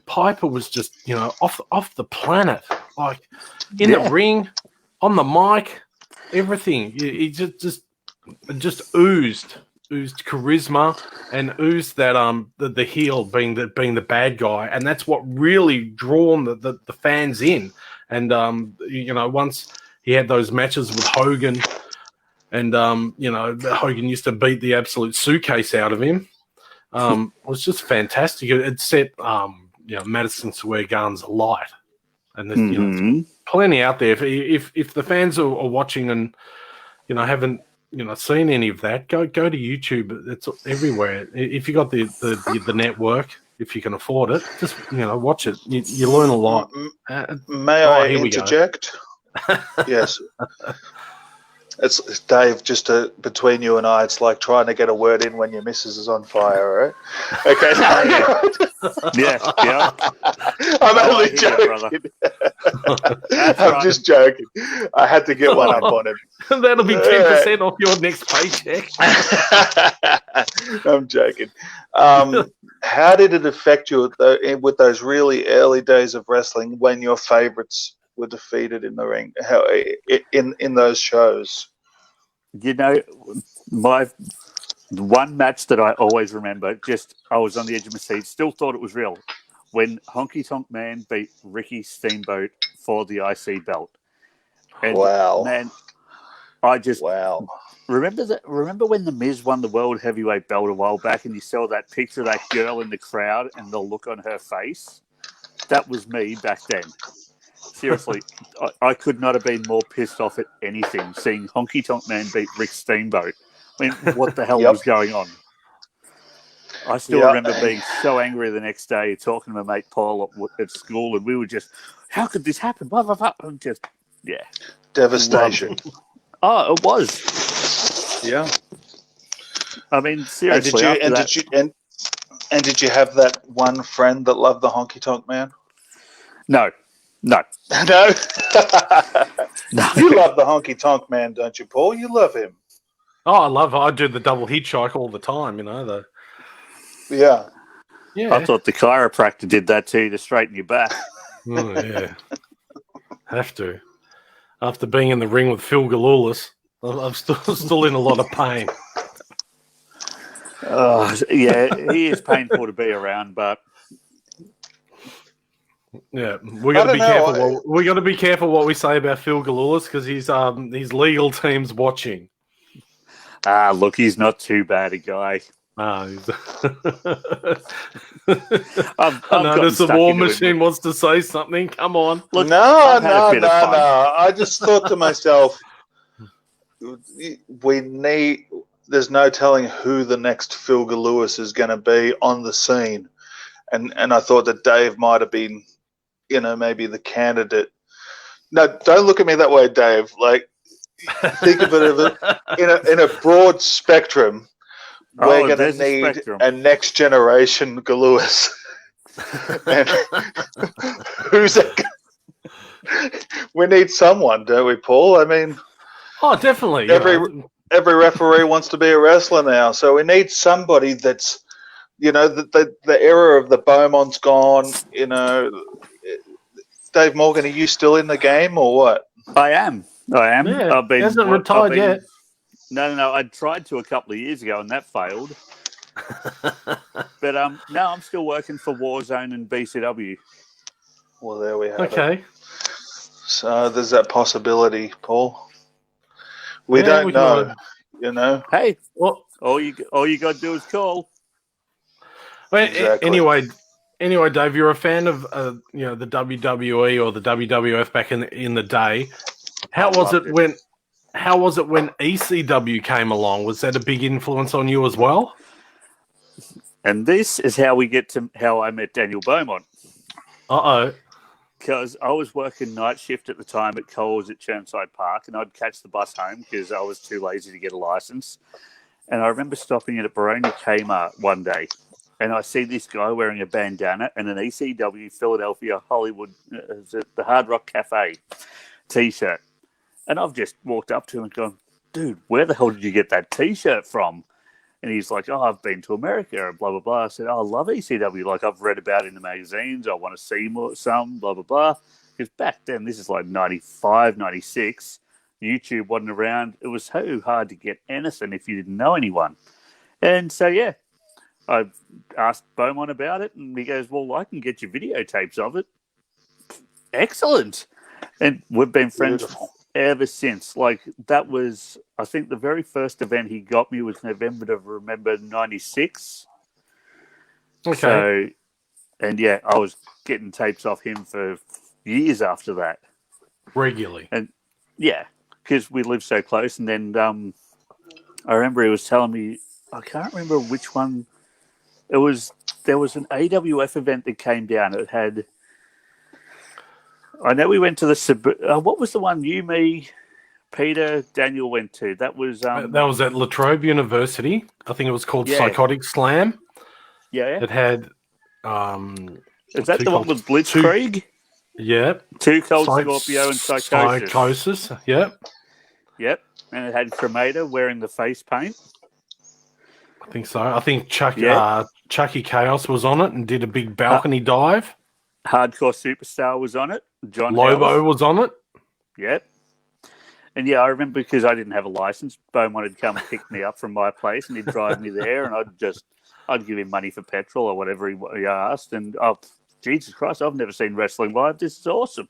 Piper was just off the planet, like in the ring, on the mic, everything. He just oozed charisma and oozed that the heel being the bad guy, and that's what really drawn the fans in. And once he had those matches with Hogan, and Hogan used to beat the absolute suitcase out of him. It was just fantastic. It set Madison Square Garden's alight, and there's plenty out there. If the fans are watching and haven't seen any of that, go to YouTube. It's everywhere. If you got the network, if you can afford it, just watch it. You learn a lot. May I interject? Yes. It's Dave. Just between you and I, it's like trying to get a word in when your missus is on fire, right? Okay. Yeah. I'm only joking. I'm just joking. I had to get one up on him. That'll be 10% off your next paycheck. I'm joking. How did it affect you with those really early days of wrestling when your favorites were defeated in the ring? How in those shows? My one match that I always remember, I was on the edge of my seat, still thought it was real, when Honky Tonk Man beat Ricky Steamboat for the IC belt. And wow. Man, remember that. Remember when The Miz won the World Heavyweight belt a while back, and you saw that picture of that girl in the crowd and the look on her face? That was me back then. Seriously, I could not have been more pissed off at anything seeing Honky Tonk Man beat Rick Steamboat. I mean, what the hell was going on? I still remember being so angry the next day, talking to my mate Paul at school, and we were just, how could this happen? Blah, blah, blah. And just, devastation. Oh, it was. Yeah. I mean, seriously. And did you have that one friend that loved the Honky Tonk Man? No. No? No. You love the Honky Tonk Man, don't you, Paul? You love him. Oh, I do the double hitchhike all the time, Yeah. I thought the chiropractor did that to you to straighten your back. Oh, yeah. Have to. After being in the ring with Phil Galulis, I'm still in a lot of pain. He is painful to be around, but yeah, we got to be careful. We got to be careful what we say about Phil Galulis because his legal team's watching. Look, he's not too bad a guy. I I've noticed the War Machine wants to say something. Come on. Look, no. I just thought to myself, there's no telling who the next Phil Galulis is going to be on the scene. And I thought that Dave might have been, maybe the candidate. No, don't look at me that way, Dave. Like, think of it in a broad spectrum. We're going to need a next generation Galulis. And who's that? We need someone, don't we, Paul? I mean, definitely. Every referee wants to be a wrestler now, so we need somebody that's, the era of the Beaumont's gone. Dave Morgan, are you still in the game or what? I am. Yeah, he hasn't retired yet. No. I tried to a couple of years ago, and that failed. But no, I'm still working for Warzone and BCW. Well, there we have it. Okay. So there's that possibility, Paul. We don't know. Hey, well, all you got to do is call. Well, exactly. Anyway, Dave, you're a fan of the WWE or the WWF back in the day. How was it when ECW came along? Was that a big influence on you as well? And this is how we get to how I met Daniel Beaumont. Uh-oh. Because I was working night shift at the time at Coles at Chermside Park, and I'd catch the bus home because I was too lazy to get a license. And I remember stopping in at Baronia Kmart one day, and I see this guy wearing a bandana and an ECW Philadelphia Hollywood, the Hard Rock Cafe T-shirt. And I've just walked up to him and gone, dude, where the hell did you get that T-shirt from? And he's like, oh, I've been to America and blah, blah, blah. I said, oh, I love ECW. Like, I've read about it in the magazines. I want to see some, blah, blah, blah. Because back then, this is like 95, 96. YouTube wasn't around. It was so hard to get anything if you didn't know anyone. And so, yeah, I asked Beaumont about it, and he goes, well, I can get you videotapes of it. Excellent. And we've been friends ever since. Like, that was, I think the very first event he got me was November of Remember 96. Okay. So, and yeah, I was getting tapes off him for years after that. Regularly. And yeah, because we lived so close. And then I remember he was telling me, I can't remember which one it was. There was an AWF event that came down. It had, I know we went to the, what was the one you, me, Peter, Daniel went to? That was that was at La Trobe University. I think it was called Yeah. Psychotic Slam. yeah. It had Is that the one with Blitzkrieg? Yeah. Two Cold Scorpio and Psychosis. Psychosis. Yep. Yep. And it had Cremator wearing the face paint. I think so. I think Yeah. Chucky Chaos was on it and did a big balcony dive. Hardcore Superstar was on it. John Lobo House. was on it. Yep. And yeah, I remember because I didn't have a license, Beaumont would come pick me up from my place and he'd drive me there, and I'd give him money for petrol or whatever he asked. And oh, Jesus Christ, I've never seen wrestling live. This is awesome.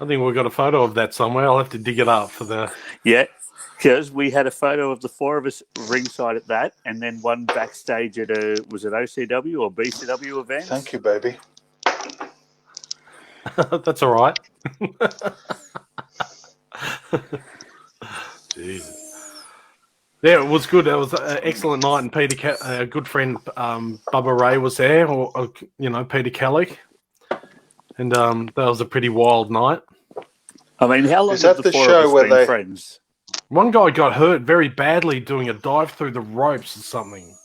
I think we've got a photo of that somewhere. I'll have to dig it up for the. Yeah, because we had a photo of the four of us ringside at that, and then one backstage at was it OCW or BCW event? Thank you, baby. That's all right. Jesus. Yeah, it was good. It was an excellent night, and Peter, a good friend, Bubba Ray was there, or Peter Kellick, and that was a pretty wild night. I mean, how long Is have that the the four show of us where been they- friends? One guy got hurt very badly doing a dive through the ropes or something.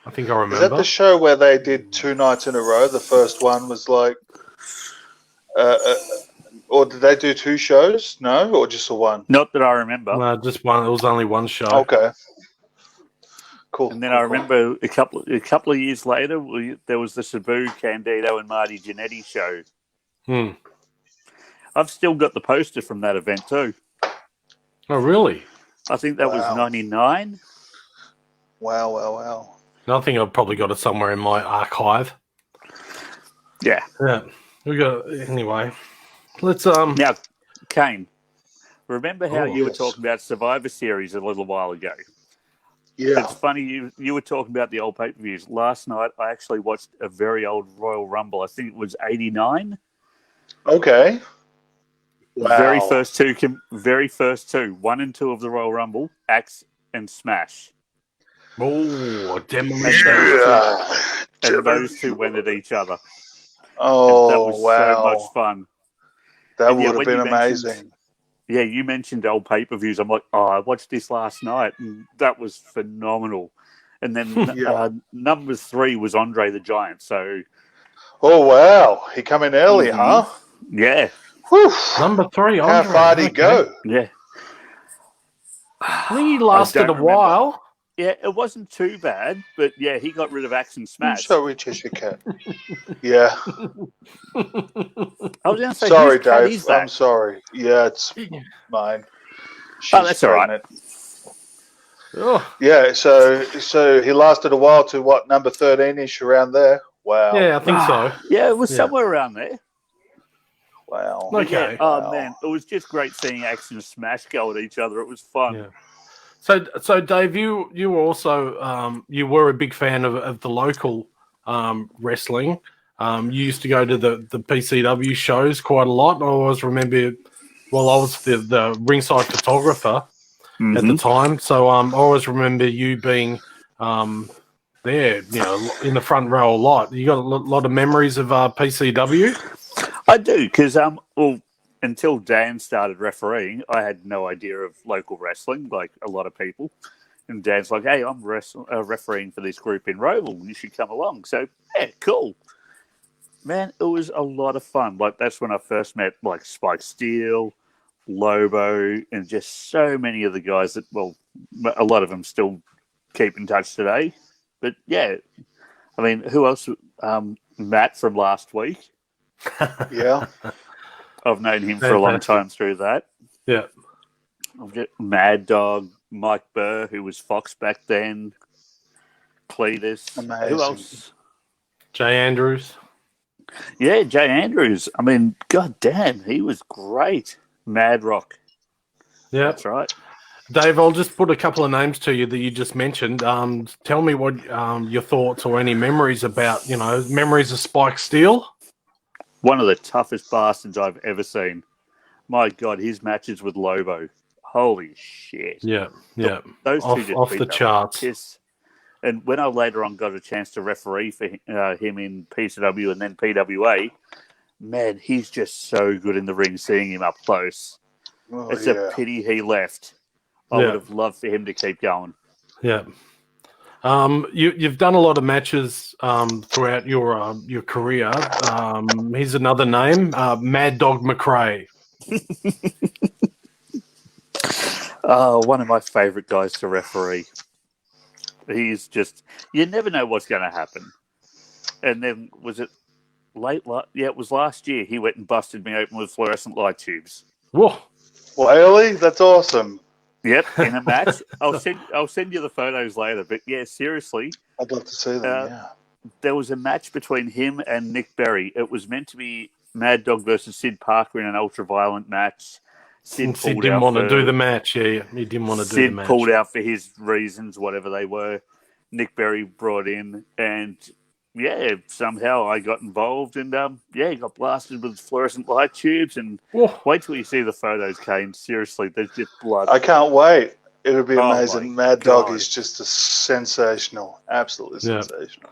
I think I remember. Is that the show where they did 2 nights in a row? The first one was like, or did they do 2 shows? No, or just the one? Not that I remember. No, just one. It was only one show. Okay, cool. And then I remember a couple of years later, there was the Sabu, Candido, and Marty Jannetty show. I've still got the poster from that event too. Oh, really? I think that was Wow. 99. Wow. No, I think I've probably got it somewhere in my archive. Yeah. Yeah, we got anyway. Let's Now, Kane, remember how Oh, you were yes. talking about Survivor Series a little while ago? Yeah. It's funny you were talking about the old pay-per-views. Last night, I actually watched a very old Royal Rumble. I think it was 89. Okay. Wow. Very first two, 1 and 2 of the Royal Rumble, Axe and Smash. demolition. And those two went at each other. Oh, That was wow. so much fun. That And yeah, would have when been you mentioned- amazing. Yeah, you mentioned old pay-per-views. I'm like, I watched this last night, and that was phenomenal. And then Yeah. number 3 was Andre the Giant. So, Oh, wow. He come in early, Mhm. huh? yeah, Whew. Number 3. How Andre. far did he Okay. go? yeah. I think he lasted a don't remember. while. Yeah, it wasn't too bad, but yeah, he got rid of Axe and I'm Smash. so rich as your cat. Yeah. I was going to say, Sorry, whose cat Dave. is that? I'm sorry. Yeah, it's mine. Oh, that's all right. pregnant. Oh, Yeah, so he lasted a while to what, number 13-ish, around there? Wow. yeah, I think so. Yeah, it was Yeah. somewhere around there. Wow. Okay. Yeah. Oh, Wow. man, it was just great seeing Axe and Smash go at each other. It was fun. Yeah. So Dave, you were also you were a big fan of the local wrestling. You used to go to the PCW shows quite a lot. I always remember, well, I was the ringside photographer at the time, so I always remember you being there, in the front row a lot. You got a lot of memories of PCW? I do, because until Dan started refereeing, I had no idea of local wrestling, like a lot of people. And Dan's like, "Hey, I'm refereeing for this group in Roval. You should come along." So, yeah, cool. Man, it was a lot of fun. Like, that's when I first met, like, Spike Steele, Lobo, and just so many of the guys that, well, a lot of them still keep in touch today. But, yeah, I mean, who else? Matt from last week. Yeah. I've known him for a long time through that. Yeah. I've got Mad Dog, Mike Burr, who was Fox back then, Cletus. Amazing. Who else? Jay Andrews. Yeah, Jay Andrews. I mean, god damn, he was great. Mad Rock. Yeah. That's right. Dave, I'll just put a couple of names to you that you just mentioned. Tell me what your thoughts or any memories about, memories of Spike Steele. One of the toughest bastards I've ever seen. My God, his matches with Lobo. Holy shit. Yeah. Those two just off beat the charts. Piss. And when I later on got a chance to referee for him in PCW and then PWA, man, he's just so good in the ring, seeing him up close. It's a pity he left. I would have loved for him to keep going. Yeah. You've done a lot of matches throughout your career. Here's another name, Mad Dog McRae. One of my favourite guys to referee. He's just, you never know what's going to happen. And then, was it late? Yeah, it was last year. He went and busted me open with fluorescent light tubes. Whoa. Really? That's awesome. Yep, in a match. I'll send you the photos later. But yeah, seriously. I'd love to see them, There was a match between him and Nick Berry. It was meant to be Mad Dog versus Sid Parker in an ultra-violent match. Sid didn't want to do the match. Yeah, he didn't want to do the match. Sid pulled out for his reasons, whatever they were. Nick Berry brought in, and yeah, somehow I got involved, and he got blasted with fluorescent light tubes. And wait till you see the photos, Kane. Seriously, there's just blood. I can't wait. It'll be amazing. Mad God. Dog is just sensational, absolutely sensational.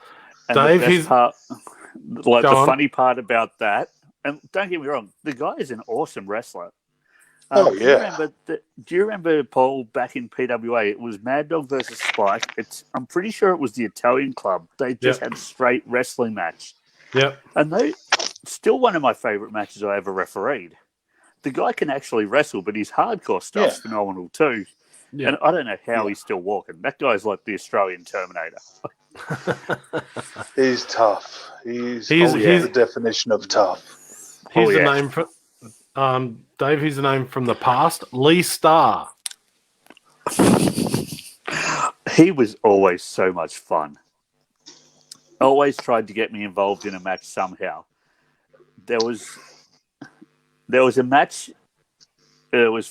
And Dave, the best part, the funny part about that, and don't get me wrong, the guy is an awesome wrestler. Do you remember, Paul, back in PWA, it was Mad Dog versus Spike. I'm pretty sure it was the Italian club. They just had a straight wrestling match. Yep. And they still one of my favourite matches I ever refereed. The guy can actually wrestle, but his hardcore stuff's phenomenal too. Yeah. And I don't know how he's still walking. That guy's like the Australian Terminator. He's tough. He's the definition of tough. Here's the name for Dave. Here's the name from the past. Lee Starr. He was always so much fun. Always tried to get me involved in a match somehow. There was a match. It was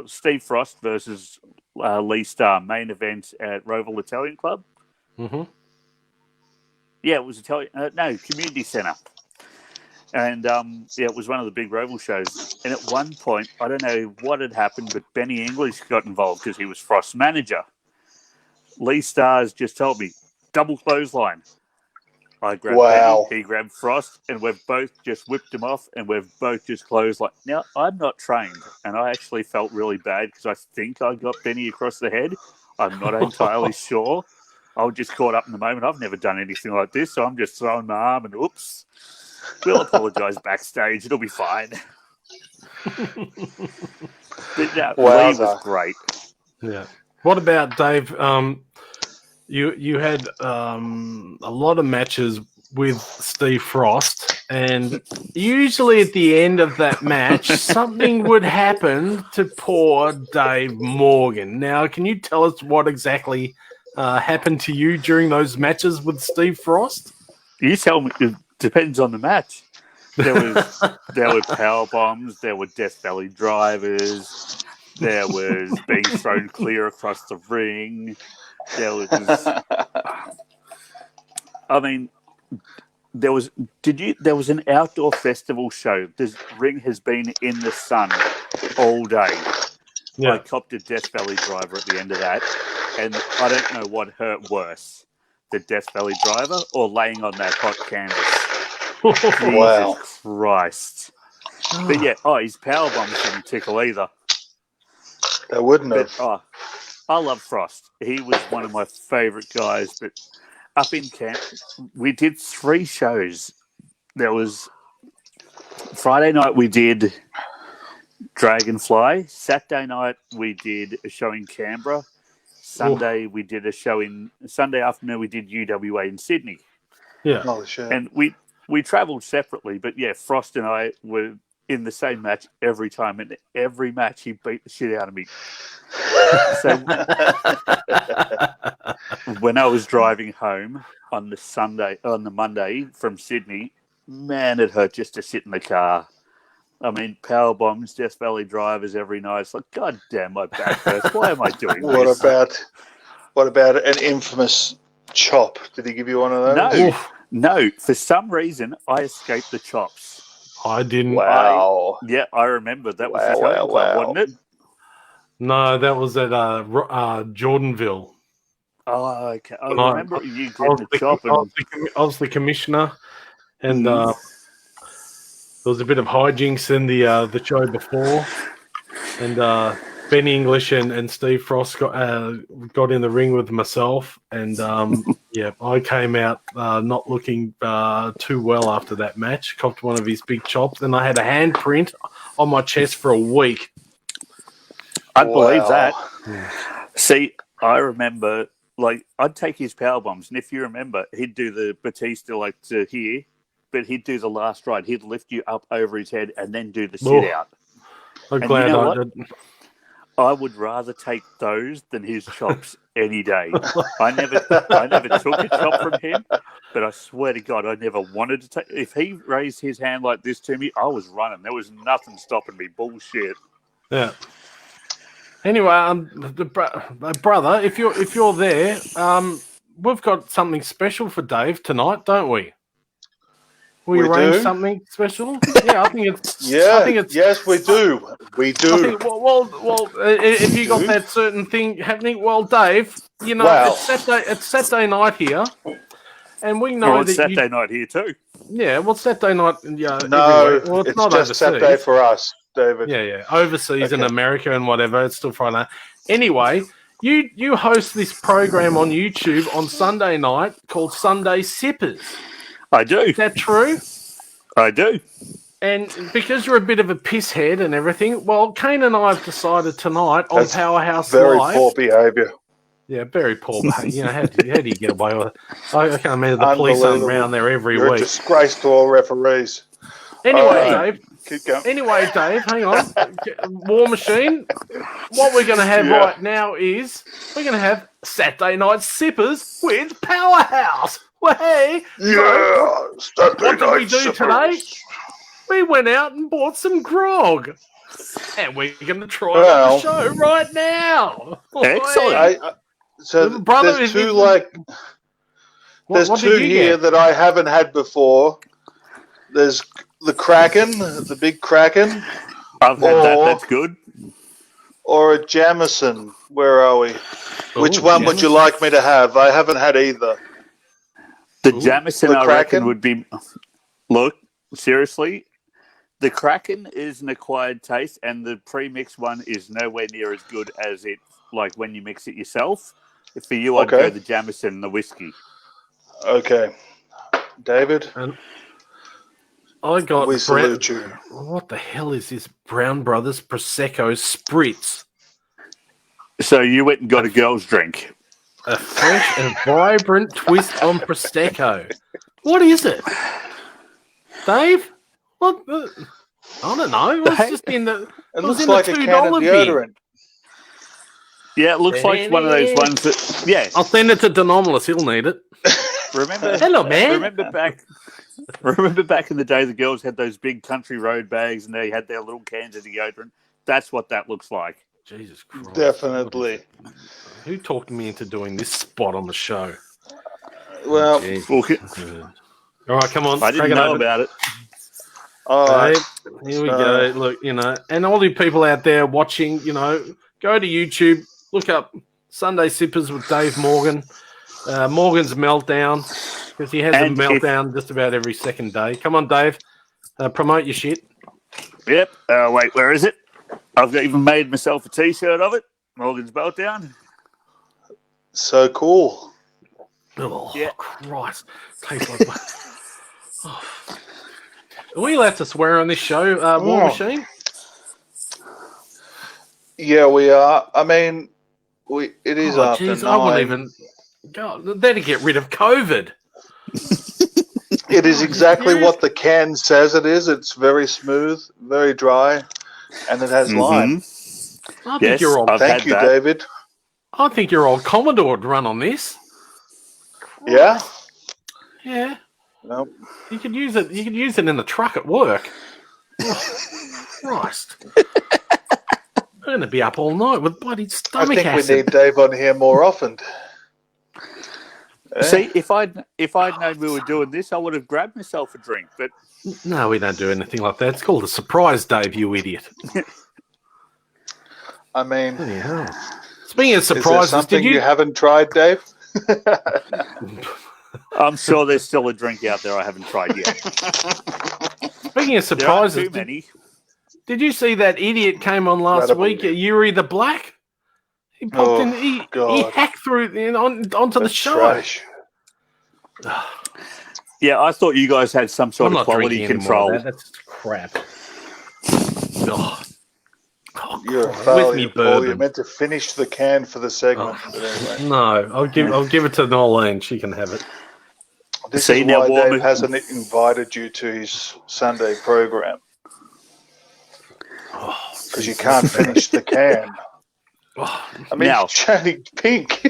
Steve Frost versus Lee Starr, main event at Roval Italian Club. Mm-hmm. Yeah, it was Italian. Community Centre. And it was one of the big Roval shows. And at one point, I don't know what had happened, but Benny English got involved because he was Frost's manager. Lee Starr's just told me, double clothesline. I grabbed Benny, he grabbed Frost, and we've both just whipped him off, and we've both just clotheslined. Now, I'm not trained, and I actually felt really bad because I think I got Benny across the head. I'm not entirely sure. I was just caught up in the moment. I've never done anything like this, so I'm just throwing my arm and oops. We'll apologise backstage. It'll be fine. But Lee was great. Yeah. What about Dave? You had a lot of matches with Steve Frost, and usually at the end of that match, something would happen to poor Dave Morgan. Now, can you tell us what exactly happened to you during those matches with Steve Frost? You tell me. It depends on the match. There were power bombs. There were Death Valley drivers. There was being thrown clear across the ring. There was, there was an outdoor festival show. This ring has been in the sun all day. Yeah. I copped a Death Valley driver at the end of that, and I don't know what hurt worse. the Death Valley driver or laying on that hot canvas. Wow. Jesus Christ. But yeah, his power bombs didn't tickle either. They wouldn't But have. I love Frost. He was one of my favourite guys. But up in camp, we did 3 shows. There was Friday night we did Dragonfly. Saturday night we did a show in Canberra. Sunday we did a show in Sunday afternoon we did UWA in Sydney. Yeah. Holy shit. And we travelled separately, but yeah, Frost and I were in the same match every time, and every match he beat the shit out of me. So when I was driving home on the Monday from Sydney, man, it hurt just to sit in the car. I mean, power bombs, Death Valley drivers every night. It's like, God damn, my back hurts. Why am I doing this? What about an infamous chop? Did he give you one of those? No. For some reason, I escaped the chops. I didn't. Wow. I remember. That was the show club, wasn't it? No, that was at Jordanville. Oh, okay. I remember you getting the chop. I was the commissioner, and there was a bit of hijinks in the show before, and Ben English and Steve Frost got in the ring with myself, and I came out not looking too well after that match. Copped one of his big chops, and I had a handprint on my chest for a week. I believe that. See, I remember, I'd take his power bombs, and if you remember, he'd do the Batista to here, but he'd do the last ride. He'd lift you up over his head and then do the sit out. I'm glad I did. I would rather take those than his chops any day. I never took a chop from him, but I swear to God, I never wanted to take. If he raised his hand like this to me, I was running. There was nothing stopping me. Bullshit. Yeah. Anyway, brother, if you're there, we've got something special for Dave tonight, don't we? We arrange something special? Yeah, I think it's. Yes, we do. We do. I think, well, if you got that certain thing happening, well, Dave, it's Saturday night here, and we know it's Saturday night here too. Yeah, well, Saturday night. Yeah, no, well, it's not just overseas. Saturday for us, David. Yeah, overseas in America and whatever. It's still Friday night. Anyway, you host this program on YouTube on Sunday night called Sunday Sippers. I do. Is that true? I do. And because you're a bit of a pisshead and everything, well, Kane and I have decided tonight on Powerhouse very Live. Very poor behaviour. Yeah, very poor behaviour. How do you get away with it? I can't imagine the police aren't around there every You're week. A disgrace to all referees. Anyway, Dave. Keep going. Anyway, Dave, hang on. War Machine, what we're going to have right now is we're going to have Saturday Night Sippers with Powerhouse. Well, hey, what did we do today? We went out and bought some grog. And we're going to try the show right now. Excellent. So there's two, there's two here that I haven't had before. There's the Kraken, the big Kraken. I've had that. That's good. Or a Jameson. Where are we? Which one would you like me to have? I haven't had either. The Jameson, I reckon, would be... Look, seriously, the Kraken is an acquired taste, and the pre-mixed one is nowhere near as good as it, when you mix it yourself. For you, I'd go the Jameson and the whiskey. Okay. David? I got... We salute you. What the hell is this Brown Brothers Prosecco Spritz? So you went and got a girl's drink. A fresh and vibrant twist on Prosecco. What is it? Dave? What? I don't know. It's just in the... It looks like a can of deodorant. Yeah, it looks like one of those ones that... Yeah. I'll send it to Denomalus. He'll need it. Hello, man. Remember back in the day, the girls had those big country road bags and they had their little cans of deodorant. That's what that looks like. Jesus Christ. Definitely. Who talked me into doing this spot on the show? Well, all right, come on. I didn't know about it. All right. Here we go. Look, and all you people out there watching, go to YouTube, look up Sunday Sippers with Dave Morgan. Morgan's meltdown, because he has And a meltdown just about every second day. Come on, Dave. Promote your shit. Yep. Wait, where is it? I've even made myself a T-shirt of it. Morgan's meltdown. So cool. Oh, Yeah. Christ. Tastes like oh. Are we allowed to swear on this show, War Machine? Yeah, we are. I mean, it is after geez, 9. I wouldn't even... God, they'd get rid of COVID. It is exactly what the can says it is. It's very smooth, very dry, and it has lime. I think you're old. Thank you, David. I think your old Commodore would run on this. Yeah? Yeah. Nope. You could use it. You could use it in the truck at work. Oh, Christ. I'm going to be up all night with bloody stomach acid. I think we need Dave on here more often. See, if I'd known we were doing this, I would have grabbed myself a drink. But no, we don't do anything like that. It's called a surprise, Dave. You idiot. I mean, speaking of surprises, is there something you haven't tried, Dave? I'm sure there's still a drink out there I haven't tried yet. Speaking of surprises, there aren't too many. Did you see that idiot came on last week, Yuri the Black? He popped in. He hacked through onto the show. Trash. Yeah, I thought you guys had some sort of quality control. That's crap. You're a failure, Paul. You're meant to finish the can for the segment. But anyway. No, I'll give it to Nolene. She can have it. This is why Dave hasn't invited you to his Sunday program. Because you can't finish the can. I mean, it's turning pink.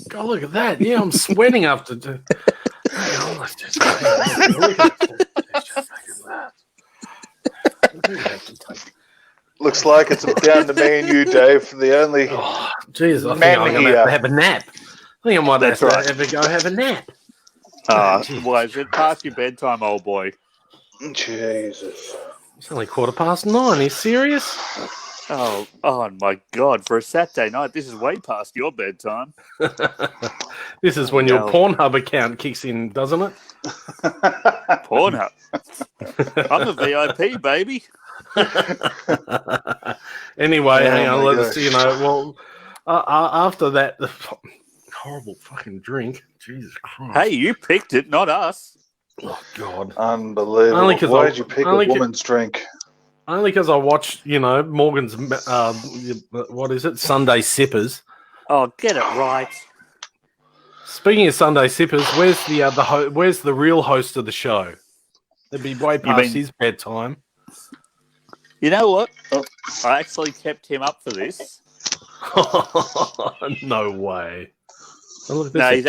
God, look at that. Yeah, I'm sweating after. Let's just look at that. Looks like it's down to me and you, Dave. The only Jesus, I think I'm going to have a nap. I think I might have to go have a nap. Why is it past your bedtime, old boy? Jesus. It's only 9:15. Are you serious? Oh my God! For a Saturday night, this is way past your bedtime. This is when your Pornhub account kicks in, doesn't it? Pornhub. I'm a VIP, baby. Anyway, hang on. Let's after that horrible fucking drink. Jesus Christ! Hey, you picked it, not us. Oh God! Unbelievable. Why did you pick a woman's drink? Only because I watched, Morgan's, what is it, Sunday Sippers. Oh, get it right. Speaking of Sunday Sippers, where's the real host of the show? They'd be way past his bedtime. You know what? I actually kept him up for this. No way. No,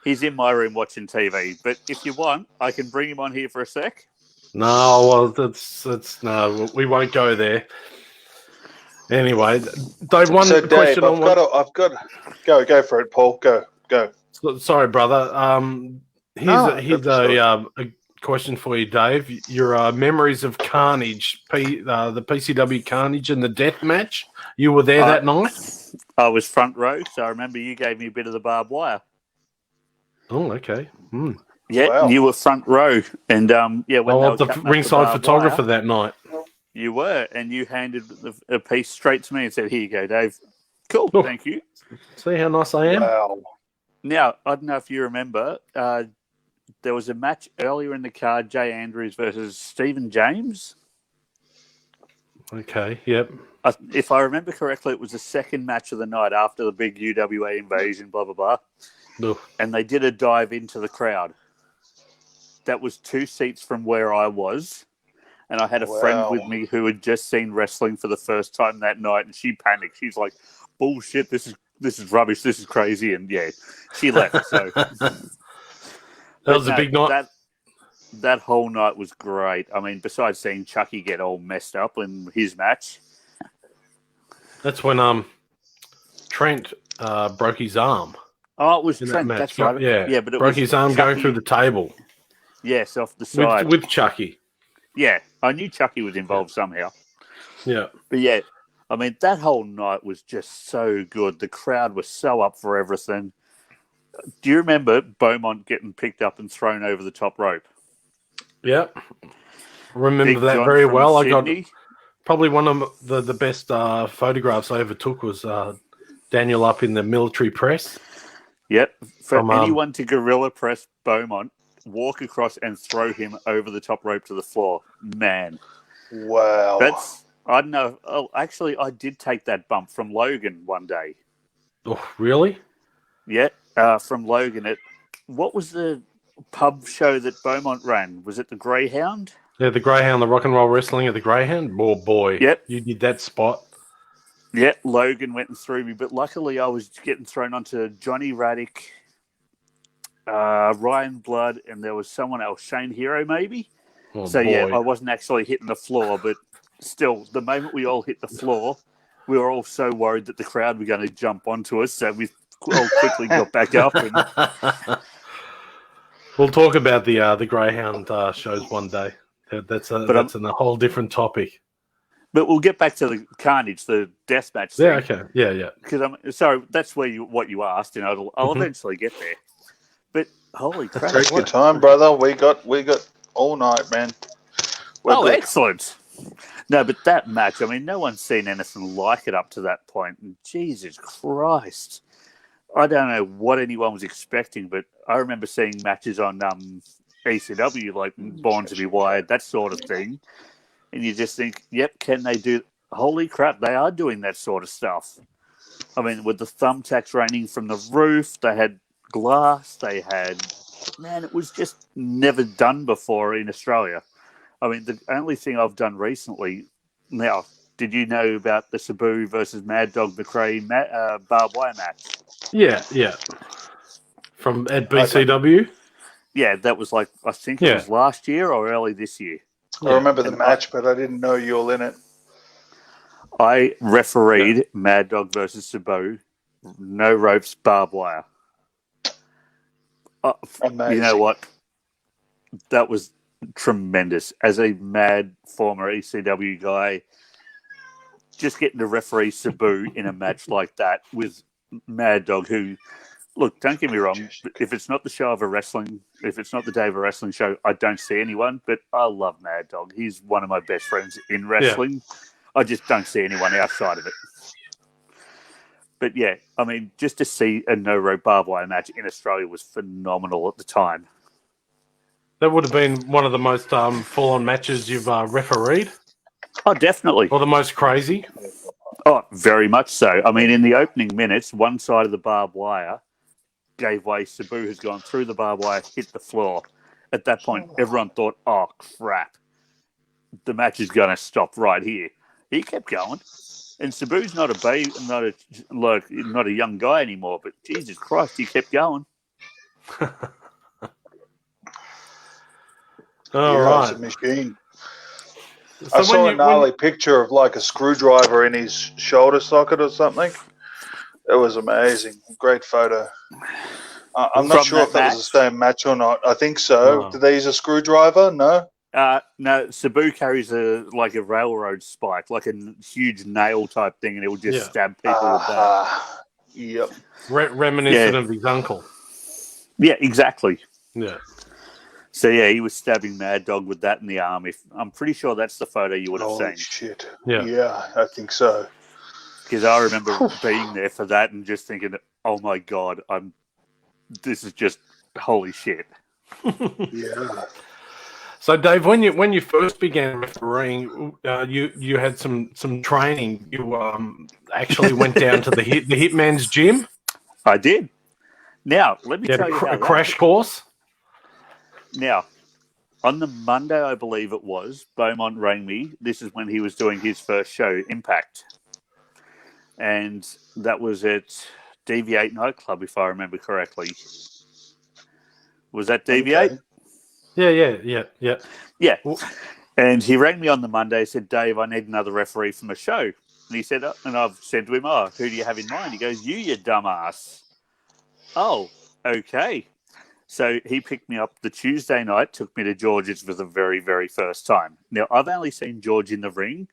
he's in my room watching TV. But if you want, I can bring him on here for a sec. No, well, that's no. We won't go there. Anyway, Dave. Question on I've got. Go for it, Paul. Go. Sorry, brother. Here's a question for you, Dave. Your memories of Carnage, the PCW Carnage and the death match. You were there that night. I was front row, so I remember you gave me a bit of the barbed wire. Oh, okay. Yeah, You were front row, and when I was the ringside photographer that night. You were, and you handed a piece straight to me and said, "Here you go, Dave." Cool, thank you. See how nice I am. Wow. Now I don't know if you remember, there was a match earlier in the card: Jay Andrews versus Stephen James. Okay. Yep. If I remember correctly, it was the second match of the night after the big UWA invasion. Blah blah blah. Ugh. And they did a dive into the crowd. That was 2 seats from where I was, and I had a friend with me who had just seen wrestling for the first time that night, and she panicked. She's like, "Bullshit! This is rubbish. This is crazy." And she left. So that was a big night. That whole night was great. I mean, besides seeing Chucky get all messed up in his match, that's when Trent broke his arm. Oh, it was Trent. That's right. Yeah, but it broke his arm going through the table. Yes, off the side. With Chucky. Yeah, I knew Chucky was involved somehow. Yeah. But I mean, that whole night was just so good. The crowd was so up for everything. Do you remember Beaumont getting picked up and thrown over the top rope? Yep. Remember Big that John very from well. Sydney. I got probably one of the best photographs I ever took was Daniel up in the military press. Yep. For From, anyone to guerrilla press Beaumont, walk across and throw him over the top rope to the floor. Man. Wow. I don't know. Oh, actually, I did take that bump from Logan one day. Oh, really? Yeah, from Logan. What was the pub show that Beaumont ran? Was it the Greyhound? Yeah, the Greyhound, the rock and roll wrestling of the Greyhound. Oh, boy. Yep. You did that spot. Yeah, Logan went and threw me, but luckily I was getting thrown onto Johnny Raddick, Ryan Blood, and there was someone else, Shane Hero maybe. Oh, So boy. yeah, I wasn't actually hitting the floor, but still, the moment we all hit the floor, we were all so worried that the crowd were going to jump onto us, so we all quickly got back up. And We'll talk about the Greyhound shows one day. That's a whole different topic. But we'll get back to the Carnage, the deathmatch thing. Yeah, okay. Yeah. Because that's what you asked, and I'll eventually get there. But holy crap! Take your time, brother. We got all night, man. We're good. Excellent. No, but that match, I mean, no one's seen anything like it up to that point. And Jesus Christ. I don't know what anyone was expecting, but I remember seeing matches on ECW, like Born to be Wired, that sort of thing. And you just think, yep, can they do... Holy crap, they are doing that sort of stuff. I mean, with the thumbtacks raining from the roof, they had glass, they had... Man, it was just never done before in Australia. I mean, the only thing I've done recently... Now, did you know about the Sabu versus Mad Dog McRae barbed wire match? Yeah. From at BCW? Yeah, that was like, I think it was last year or early this year. I remember the match, but I didn't know you were in it. I refereed Mad Dog versus Sabu, no ropes, barbed wire. You know what? That was tremendous. As a mad former ECW guy, just getting to referee Sabu in a match like that with Mad Dog, who, look, don't get me wrong, if it's not the show of a wrestling, if it's not the day of a wrestling show, I don't see anyone, but I love Mad Dog. He's one of my best friends in wrestling. Yeah. I just don't see anyone outside of it. But yeah, I mean, just to see a no-rope barbed wire match in Australia was phenomenal at the time. That would have been one of the most full-on matches you've refereed? Oh, definitely. Or the most crazy? Oh, very much so. I mean, in the opening minutes, one side of the barbed wire gave way. Sabu has gone through the barbed wire, hit the floor. At that point, everyone thought, oh, crap. The match is going to stop right here. He kept going. And Sabu's not a baby, not a young guy anymore, but Jesus Christ, he kept going. All right. He's a machine. So I saw a gnarly picture of like a screwdriver in his shoulder socket or something. It was amazing. Great photo. I'm not sure if that was the same match or not. I think so. Oh. Did they use a screwdriver? No? No, Sabu carries a railroad spike, like a huge nail type thing, and it will just stab people with that. Yep. Reminiscent of his uncle. Yeah, exactly. Yeah. So yeah, he was stabbing Mad Dog with that in the arm. I'm pretty sure that's the photo you would have seen. Shit. Yeah, I think so. Because I remember being there for that and just thinking, "Oh my god, this is just holy shit." Yeah. So, Dave, when you first began refereeing, you had some training. You actually went down to the Hitman's gym. I did. Now, let me tell you how a crash course. Now, on the Monday, I believe it was, Beaumont rang me. This is when he was doing his first show, Impact. And that was at DV8 nightclub, if I remember correctly. Was that DV8? Okay. Yeah. And he rang me on the Monday, said, Dave, I need another referee from a show. And he said, and I've said to him, who do you have in mind? He goes, you dumbass. Oh, okay. So he picked me up the Tuesday night, took me to George's for the very, very first time. Now, I've only seen George in the ring.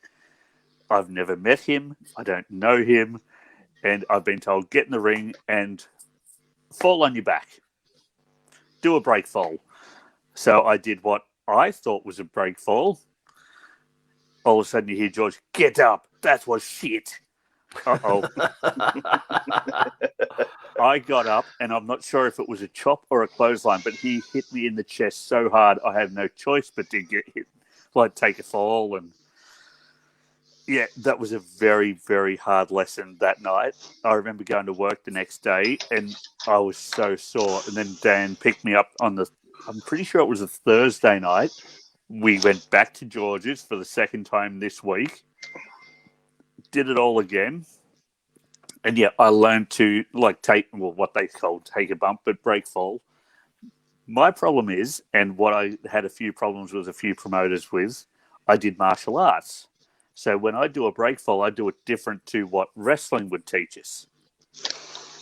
I've never met him. I don't know him. And I've been told, get in the ring and fall on your back. Do a break fall. So I did what I thought was a break fall. All of a sudden you hear George, get up. That was shit. Uh-oh. I got up, and I'm not sure if it was a chop or a clothesline, but he hit me in the chest so hard I had no choice but to get hit, like take a fall. And yeah, that was a very, very hard lesson that night. I remember going to work the next day, and I was so sore. And then Dan picked me up on I'm pretty sure it was a Thursday night. We went back to George's for the second time this week. Did it all again. And yeah, I learned to what they call take a bump, but break fall. My problem is, and what I had a few problems with a few promoters with, I did martial arts. So when I do a break fall, I do it different to what wrestling would teach us.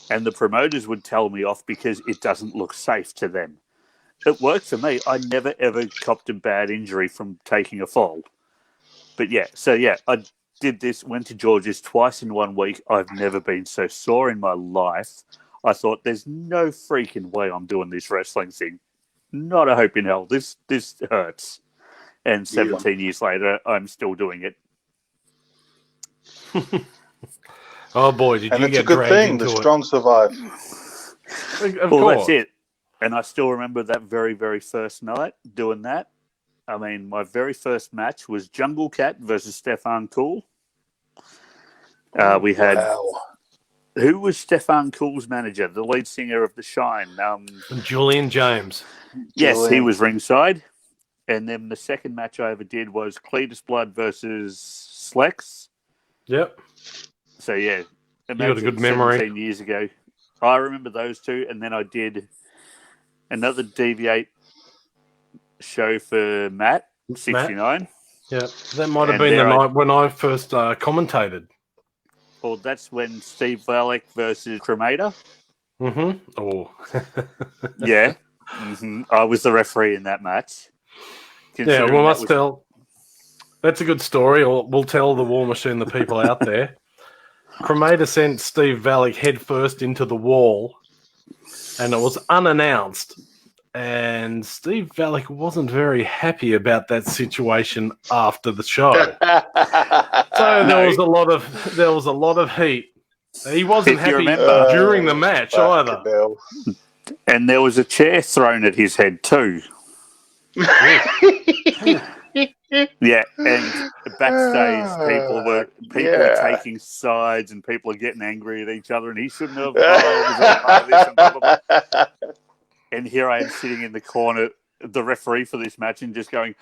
And the promoters would tell me off because it doesn't look safe to them. It worked for me. I never, ever copped a bad injury from taking a fall. But yeah, I did this, went to George's twice in 1 week. I've never been so sore in my life. I thought, there's no freaking way I'm doing this wrestling thing. Not a hope in hell. This hurts. And 17 years later, I'm still doing it. Oh boy, did and you it's get a good dragged thing. into The it. strong survive. Of Well, course. that's it. And I still remember that very, very first night doing that. I mean, my very first match was Jungle Cat versus Stefan Cool. We had... Wow. Who was Stefan Cool's manager? The lead singer of The Shine. Julian James. Yes, he Julian. was ringside. And then the second match I ever did was Cletus Blood versus Slex. Yep. So, yeah. You got a good memory. 17 years ago. I remember those two. And then I did another Deviate show for Matt, 69. Yeah, that might have And been the there night when I first commentated. Well, that's when Steve Valek versus Cremator. Mm-hmm. Oh. Yeah. Mm-hmm. I was the referee in that match. Yeah, we must tell. That's a good story. We'll tell the War Machine, the people out there. Cremator sent Steve Valek headfirst into the wall, and it was unannounced. And Steve Valek wasn't very happy about that situation after the show. So there was a lot of heat. He wasn't happy during the match either. And there was a chair thrown at his head too. Yeah, and backstage people were taking sides and people are getting angry at each other, and he shouldn't have. Was all part of this and blah, blah, blah. And here I am sitting in the corner, the referee for this match, and just going,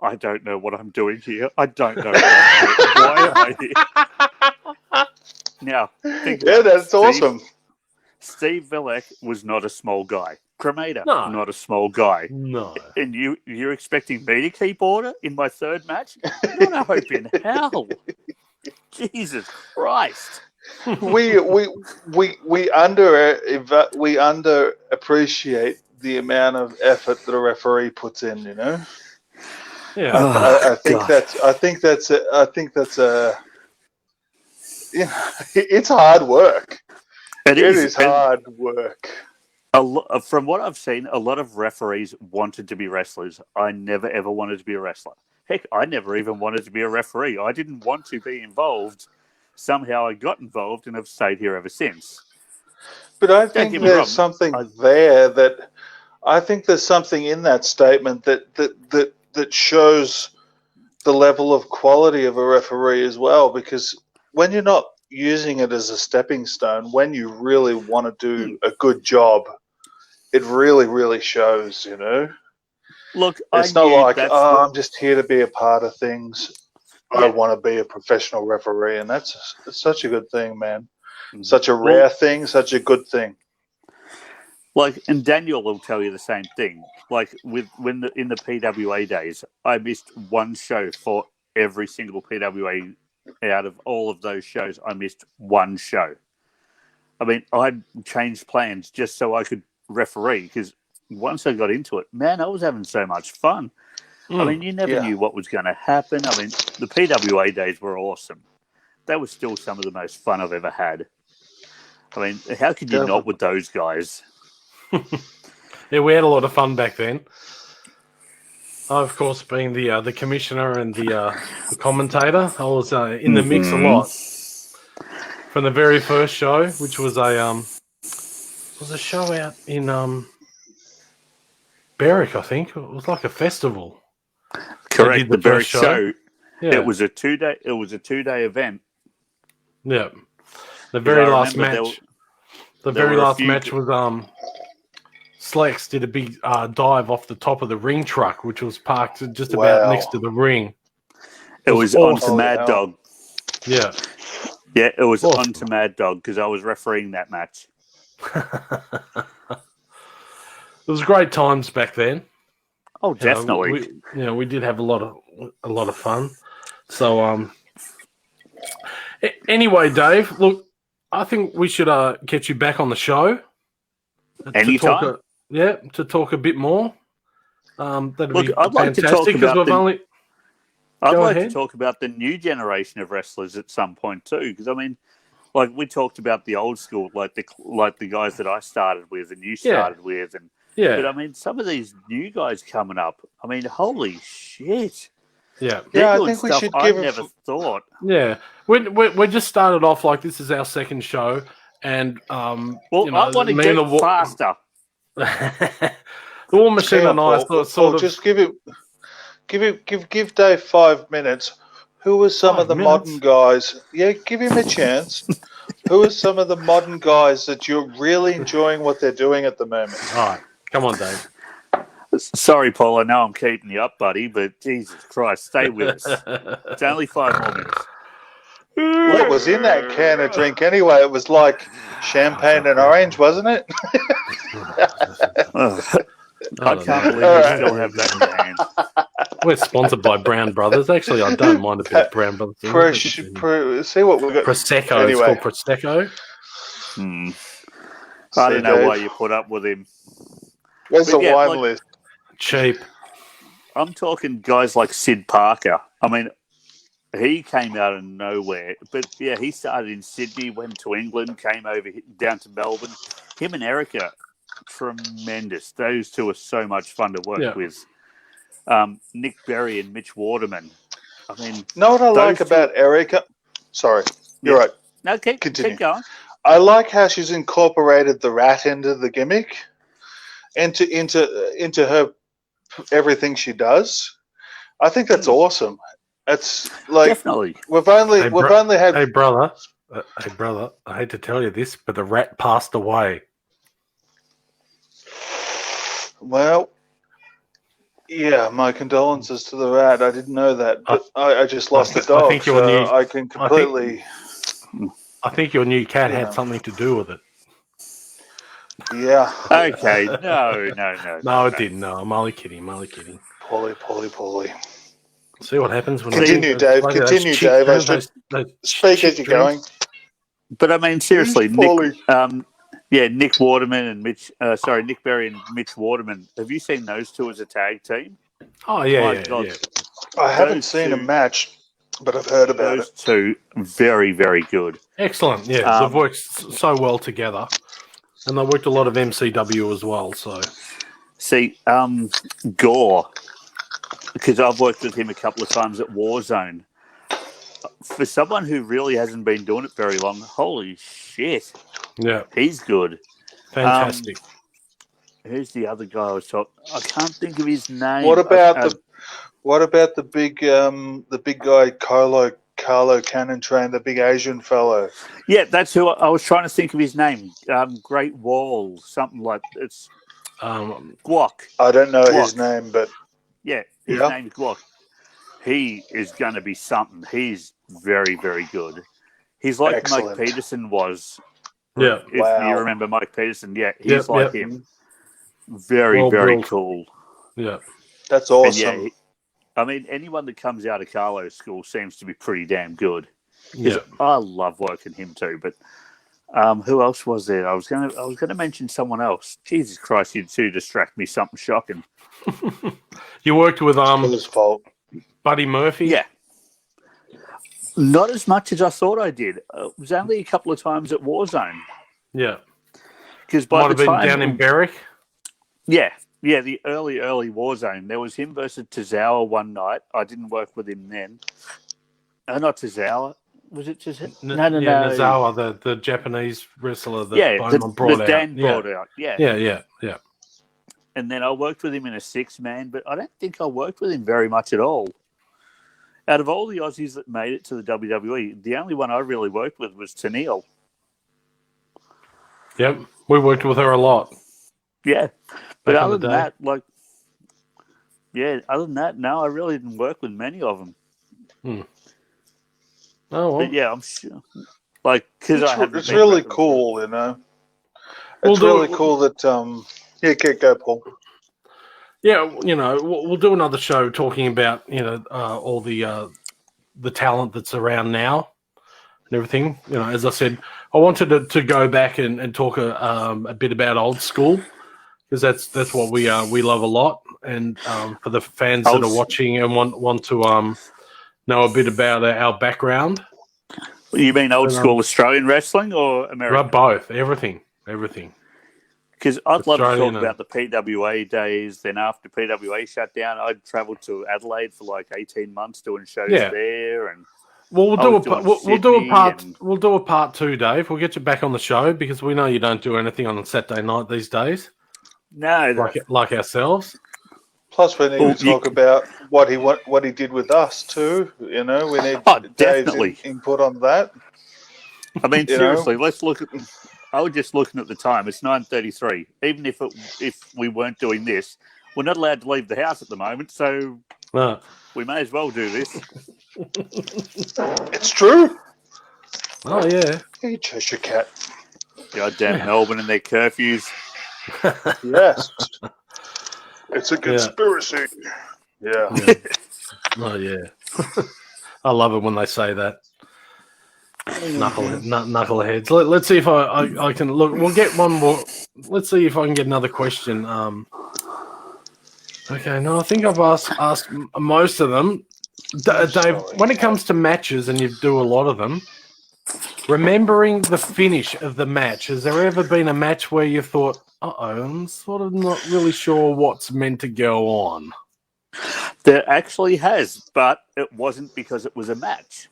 I don't know what I'm doing here. I don't know. Why am I here? Now, that's awesome. Steve Valek was not a small guy. Cremator, No. not a small guy. No. And you're expecting me to keep order in my third match? Not a hope in hell. Jesus Christ. we underappreciate the amount of effort that a referee puts in. You know. Yeah. I think that's it's hard work. It is hard work. From what I've seen, a lot of referees wanted to be wrestlers. I never, ever wanted to be a wrestler. Heck, I never even wanted to be a referee. I didn't want to be involved. Somehow I got involved and have stayed here ever since. But I think there's something there that I think there's something in that statement that shows the level of quality of a referee as well, because when you're not using it as a stepping stone, when you really want to do a good job, it really, really shows, you know? Look, it's not like, I'm just here to be a part of things. Yeah. I want to be a professional referee, and it's such a good thing, man. Such a rare thing, such a good thing. And Daniel will tell you the same thing. In the PWA days, I missed one show for every single PWA. Out of all of those shows, I missed one show. I mean, I changed plans just so I could referee, because once I got into it, man, I was having so much fun. I mean, you never knew what was going to happen. I mean, the PWA days were awesome. that was still some of the most fun I've ever had. I mean, how could you not with those guys? Yeah, we had a lot of fun back then. I, of course, being the commissioner and the commentator, I was in the mix a lot. From the very first show, which was a show out in Berwick, I think. It was like a festival. Correct. The Berwick show. Yeah. It was a 2-day. It was a 2-day event. Yeah. The very last match. The very last match was Slex did a big dive off the top of the ring truck, which was parked just about next to the ring. It was awesome. on to Mad Dog. Yeah. Yeah, it was awesome. on to Mad Dog because I was refereeing that match. It was great times back then. Oh, definitely. We did have a lot of fun. So anyway, Dave, look, I think we should get you back on the show. Anytime. To talk a bit more. That'd be I'd like to talk fantastic about to talk about the new generation of wrestlers at some point too, because I mean, like we talked about the old school, like the guys that I started with and you started with, and but I mean, some of these new guys coming up. I mean, holy shit! Yeah, I think we should give. I never thought. Yeah, we just started off like this is our second show, and I want to get faster. The War Machine and I sort of just give Dave 5 minutes. Who are some of the modern guys? Yeah, give him a chance. Who are some of the modern guys that you're really enjoying what they're doing at the moment? All right, come on, Dave. Sorry, Paul. I know I'm keeping you up, buddy, but Jesus Christ, stay with us. It's only 5 more minutes. What was in that can of drink anyway? It was like champagne and orange, wasn't it? I can't believe you still have that in your hand. We're sponsored by Brown Brothers. Actually, I don't mind a bit of Brown Brothers. See what we got. Prosecco. Anyway. It's called Prosecco. I don't know why you put up with him. Where's the wine list? Cheap. I'm talking guys like Sid Parker. I mean, he came out of nowhere. But, yeah, he started in Sydney, went to England, came over down to Melbourne. Him and Erica, tremendous. Those two are so much fun to work with. Nick Berry and Mitch Waterman. I mean, know what I like about Erica? Sorry, you're right. No, keep going. I like how she's incorporated the rat into the gimmick, into her everything she does. I think that's awesome. It's like definitely we've only had. Hey brother, I hate to tell you this, but the rat passed away. Well, yeah, my condolences to the rat. I didn't know that, but I just lost the dog. I can completely. I think your new cat had something to do with it. Yeah. Okay. No. No, it didn't. No, I'm only kidding. Polly. See what happens when Continue, Dave. Continue, Dave. I should speak as you're going. But I mean, seriously, Nick Waterman and Nick Berry and Mitch Waterman. Have you seen those two as a tag team? Oh yeah. I haven't seen a match, but I've heard about those two. Very, very good. Excellent. Yeah, they've worked so well together, and they worked a lot of MCW as well. So, see, Gore, because I've worked with him a couple of times at Warzone. For someone who really hasn't been doing it very long, holy shit. Yeah. He's good. Fantastic. Who's the other guy I was talking? I can't think of his name. What about the big guy Carlo Cannon Train, the big Asian fellow? Yeah, that's who I was trying to think of his name. Great Wall, something like it's Guac. I don't know his name, but yeah, his name's Guac. He is going to be something. He's very, very good. He's like Excellent. Mike Peterson was. Yeah. If you remember Mike Peterson, he's like him. Very, very cool. Yeah. That's awesome. Yeah, I mean, anyone that comes out of Carlo's school seems to be pretty damn good. Yeah. I love working him too. But who else was there? I was gonna mention someone else. Jesus Christ, you two distract me. Something shocking. You worked with his fault. Buddy Murphy. Yeah. Not as much as I thought I did. It was only a couple of times at Warzone. Yeah. Because Might by have the been time... down in Berwick. Yeah, the early Warzone. There was him versus Tozawa one night. I didn't work with him then. Not Tozawa. Was it Tozawa? No. Nozawa, the Japanese wrestler that Bowman brought out. Dan brought out. Yeah. And then I worked with him in a 6-man, but I don't think I worked with him very much at all. Out of all the Aussies that made it to the WWE, the only one I really worked with was Tennille. Yep, we worked with her a lot. Yeah. But Back in other the than day. that, no, I really didn't work with many of them. Oh, well. But yeah, I'm sure. Like, because it's really cool, you know. It's really cool that go Paul. Yeah, you know, we'll do another show talking about, you know, all the talent that's around now and everything. You know, as I said, I wanted to go back and talk a bit about old school, because that's what we love a lot. And for the fans that are watching and want to know a bit about our background. You mean old school Australian wrestling or American? Both, everything. Because I'd love to talk Australian about the PWA days. Then after PWA shut down, I travelled to Adelaide for like 18 months doing shows there. And well, we'll do a part 2, Dave. We'll get you back on the show, because we know you don't do anything on a Saturday night these days. No, like ourselves. Plus, we need to talk about what he did with us too. You know, we need Dave's input on that. I mean, seriously, let's look at. I was just looking at the time. It's 9:33. Even if we weren't doing this, we're not allowed to leave the house at the moment, so we may as well do this. It's true. Oh yeah. Hey, Cheshire Cat. Goddamn Melbourne and their curfews. Yes. It's a conspiracy. Yeah. Oh yeah. I love it when they say that. Knuckleheads. Let's see if I can look. We'll get one more. Let's see if I can get another question. Okay, no, I think I've asked most of them. Dave, when it comes to matches, and you do a lot of them, remembering the finish of the match, has there ever been a match where you thought, I'm sort of not really sure what's meant to go on? There actually has, but it wasn't because it was a match.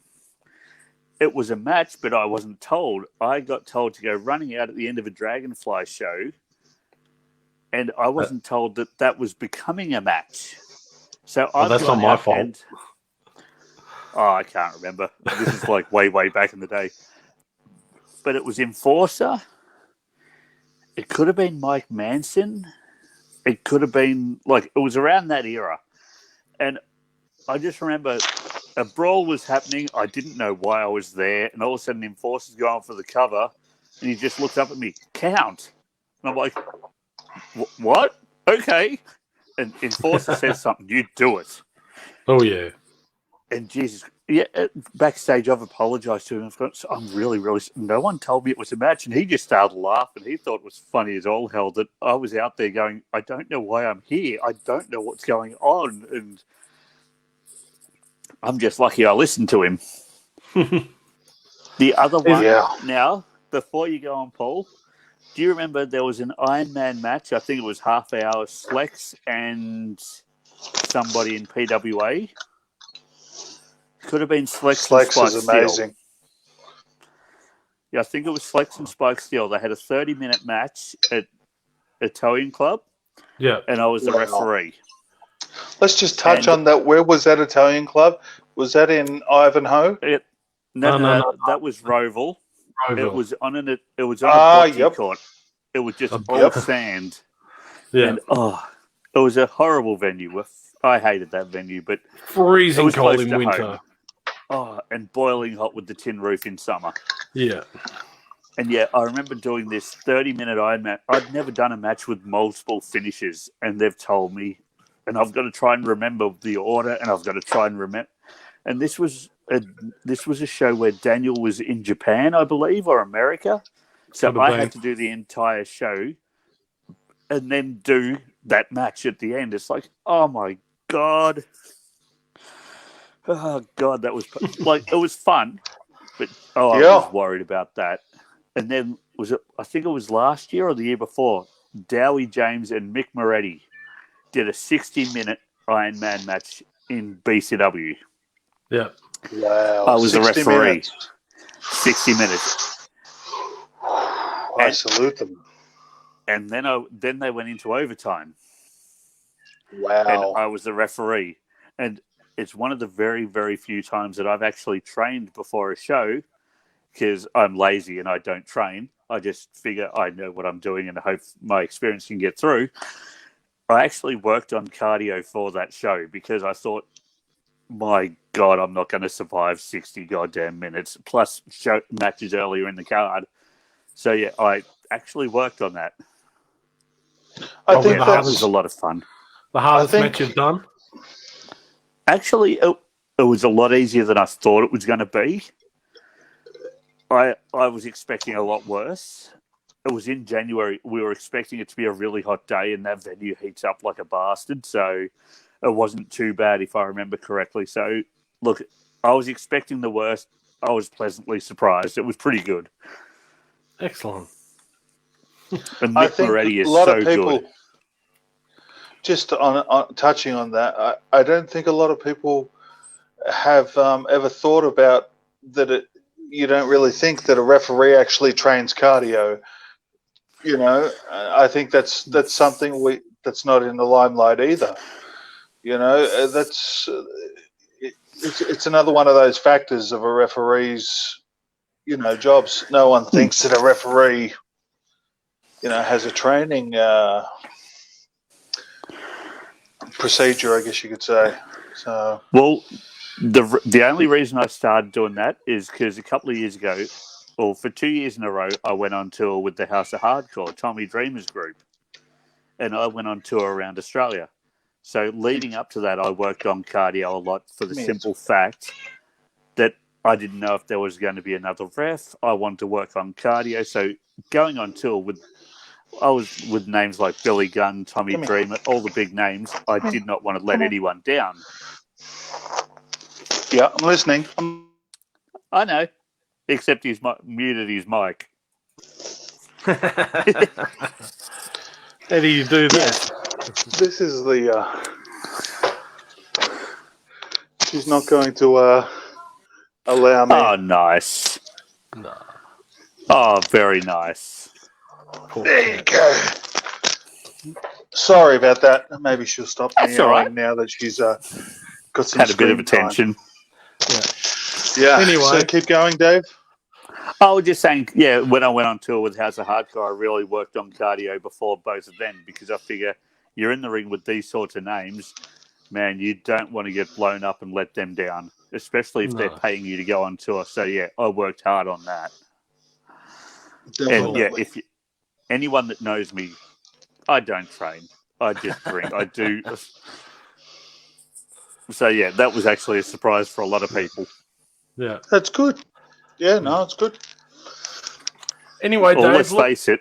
It was a match, but I wasn't told. I got told to go running out at the end of a Dragonfly show, and I wasn't told that was becoming a match. So that's not my fault. I can't remember. This is like way back in the day. But it was Enforcer. It could have been Mike Manson. It could have been, it was around that era. And I just remember a brawl was happening. I didn't know why I was there. And all of a sudden, Enforcer's going for the cover. And he just looked up at me, count. And I'm like, what? Okay. And Enforcer says something, you do it. Oh, yeah. And Jesus, backstage, I've apologized to him. I'm really, no one told me it was a match. And he just started laughing. He thought it was funny as all hell that I was out there going, I don't know why I'm here. I don't know what's going on. And I'm just lucky I listened to him. The other one, now, before you go on, Paul, do you remember there was an Iron Man match? I think it was half hour, Slex and somebody in PWA. Could have been Slex and Spike is amazing. Steel. Yeah, I think it was Slex and Spike Steel. They had a 30-minute match at a towing club. Yeah. And I was the referee. Let's just touch on that. Where was that Italian club? Was that in Ivanhoe? No. That was Roval. It was on a bocce court. It was just all sand. Yeah. And it was a horrible venue. I hated that venue, but freezing cold in winter. Home. And boiling hot with the tin roof in summer. Yeah. And I remember doing this 30-minute Iron Man. I'd never done a match with multiple finishes, and they've told me, and I've got to try and remember the order, and I've got to try and remember. And this was a show where Daniel was in Japan, I believe, or America. So I had to do the entire show and then do that match at the end. It's like, oh my God. Oh God, that was like it was fun, but I was worried about that. And then I think it was last year or the year before, Dowie James and Mick Moretti did a 60-minute Ironman match in BCW. Yeah. Wow. I was the 60 referee. minutes. 60 minutes. I salute them. And then they went into overtime. Wow. And I was the referee. And it's one of the very, very few times that I've actually trained before a show because I'm lazy and I don't train. I just figure I know what I'm doing and hope my experience can get through. I actually worked on cardio for that show because I thought, my God, I'm not going to survive 60 goddamn minutes, plus show matches earlier in the card. So, yeah, I actually worked on that. I think that was a lot of fun. The hardest match you've done? Actually, it was a lot easier than I thought it was going to be. I was expecting a lot worse. It was in January. We were expecting it to be a really hot day, and that venue heats up like a bastard. So it wasn't too bad, if I remember correctly. So, look, I was expecting the worst. I was pleasantly surprised. It was pretty good. Excellent. And Mick Moretti is so good. Just on touching on that, I don't think a lot of people have ever thought about that. You don't really think that a referee actually trains cardio. You know, I think that's something that's not in the limelight either. You know, it's another one of those factors of a referee's, jobs. No one thinks that a referee, has a training procedure, I guess you could say. So, well, the only reason I started doing that is because a couple of years ago, or for 2 years in a row, I went on tour with the House of Hardcore, Tommy Dreamer's group, and I went on tour around Australia. So leading up to that, I worked on cardio a lot for the simple fact that I didn't know if there was going to be another ref. I wanted to work on cardio. So going on tour I was with names like Billy Gunn, Tommy Dreamer, all the big names. I did not want to let anyone down. Yeah, I'm listening. I know, except he's muted his mic. How do you do that? This is the... she's not going to allow me. Oh, nice. No. Oh, very nice. There you go. Sorry about that. Maybe she'll stop me now that she's got some had a bit of attention. Yeah. Anyway, so keep going, Dave. I was just saying, when I went on tour with House of Hardcore, I really worked on cardio before both of them because I figure you're in the ring with these sorts of names, man, you don't want to get blown up and let them down, especially if they're paying you to go on tour. So, I worked hard on that. Definitely. And, if anyone that knows me, I don't train. I just drink. I do. So, that was actually a surprise for a lot of people. Yeah. That's good. Yeah, no, it's good. Anyway, Dave, let's face it.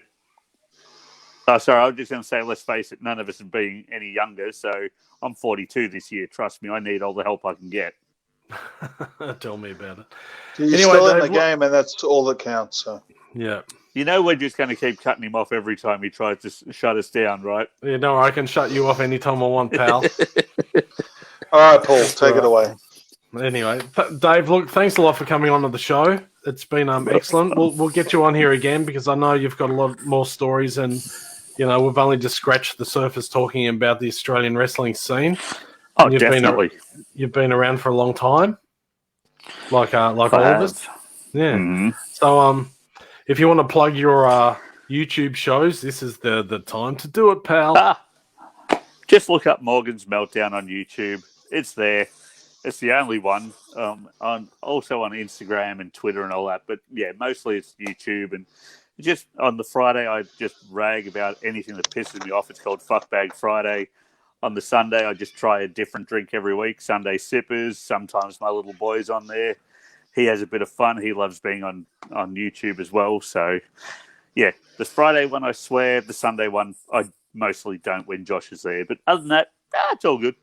Oh, sorry, I was just going to say, let's face it, none of us are being any younger, so I'm 42 this year. Trust me, I need all the help I can get. Tell me about it. So you're still in the game, and that's all that counts. So. Yeah. We're just going to keep cutting him off every time he tries to shut us down, right? I can shut you off anytime I want, pal. All right, Paul, take it away. Anyway, Dave, look, thanks a lot for coming on to the show. It's been excellent. We'll get you on here again because I know you've got a lot more stories, and we've only just scratched the surface talking about the Australian wrestling scene. Oh, definitely. You've been around for a long time, like all of us. Yeah. Mm-hmm. So, if you want to plug your YouTube shows, this is the time to do it, pal. Just look up Morgan's Meltdown on YouTube. It's there. It's the only one. Also on Instagram and Twitter and all that. But mostly it's YouTube. And just on the Friday, I just rag about anything that pisses me off. It's called Fuckbag Friday. On the Sunday, I just try a different drink every week. Sunday sippers. Sometimes my little boy's on there. He has a bit of fun. He loves being on YouTube as well. So, the Friday one, I swear. The Sunday one, I mostly don't when Josh is there. But other than that, it's all good.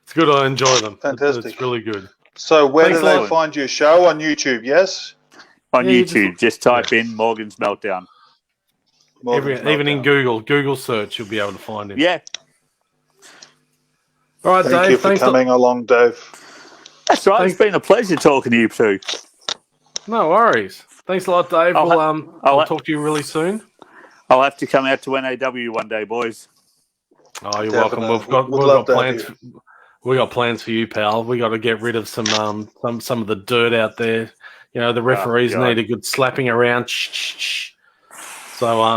It's It's good. I enjoy them. Fantastic. It's really good. So where Thanks do a they lot. find your show? On YouTube, yes? On Yeah, you YouTube, just type in Morgan's Meltdown. Even in Google search, you'll be able to find him. Yeah. All right, Thank Dave. you for coming along, Dave. That's right. It's been a pleasure talking to you too. No worries. Thanks a lot, Dave. I'll talk to you really soon. I'll have to come out to NAW one day, boys. Oh, you're Definitely. welcome. We've got plans. We got plans for you, pal. We got to get rid of some of the dirt out there. You know, the referees need a good slapping around. So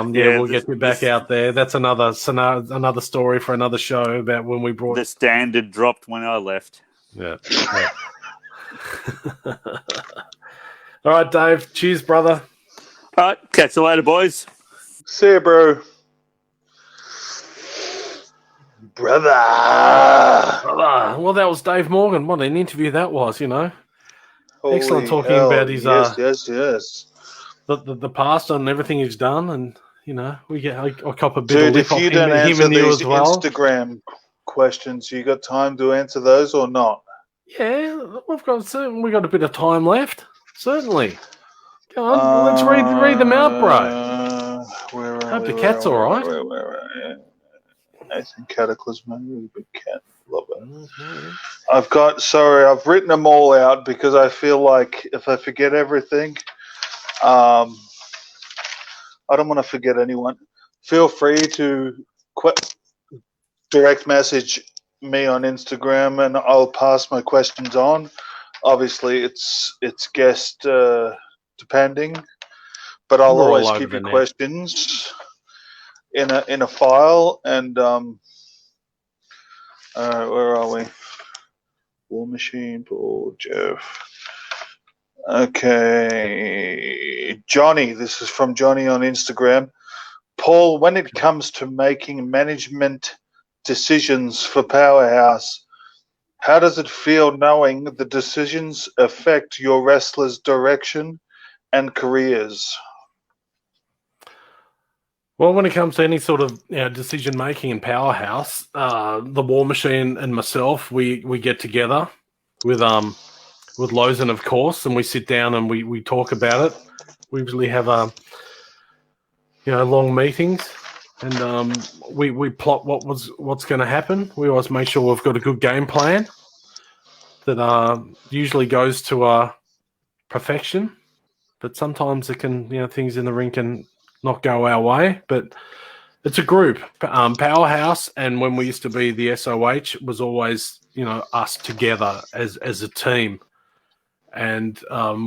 we'll get you back out there. That's another story for another show about when we brought the standard dropped when I left. Yeah. All right, Dave. Cheers, brother. All right, catch you later, boys. See you, bro. Brother. Well, that was Dave Morgan. What an interview that was, you know. Holy excellent talking hell. about his yes. The past and everything he's done, and you know we get I cop a bit Dude, of lip if you off don't him answer and you these as well. Instagram questions, you got time to answer those or not? Yeah, we got a bit of time left. Certainly. Go on, let's read them out, bro. Hope the cat's all right. Nathan Cataclysm, big cat, love it. I've written them all out because I feel like if I forget everything, I don't want to forget anyone. Feel free to direct message me on Instagram and I'll pass my questions on. Obviously, it's guest depending, but I'll always keep your questions in a file. And where are we? War Machine, Paul, Jeff. Okay, Johnny. This is from Johnny on Instagram. Paul, when it comes to making management decisions for Powerhouse, how does it feel knowing the decisions affect your wrestlers' direction and careers? Well, when it comes to any sort of decision making in Powerhouse, the War Machine and myself, we get together with Lozen, of course, and we sit down and we talk about it. We usually have long meetings, and we plot what's going to happen. We always make sure we've got a good game plan that usually goes to perfection. But sometimes it can, things in the ring can not go our way. But it's a group. Powerhouse, and when we used to be the SOH, was always us together as a team. And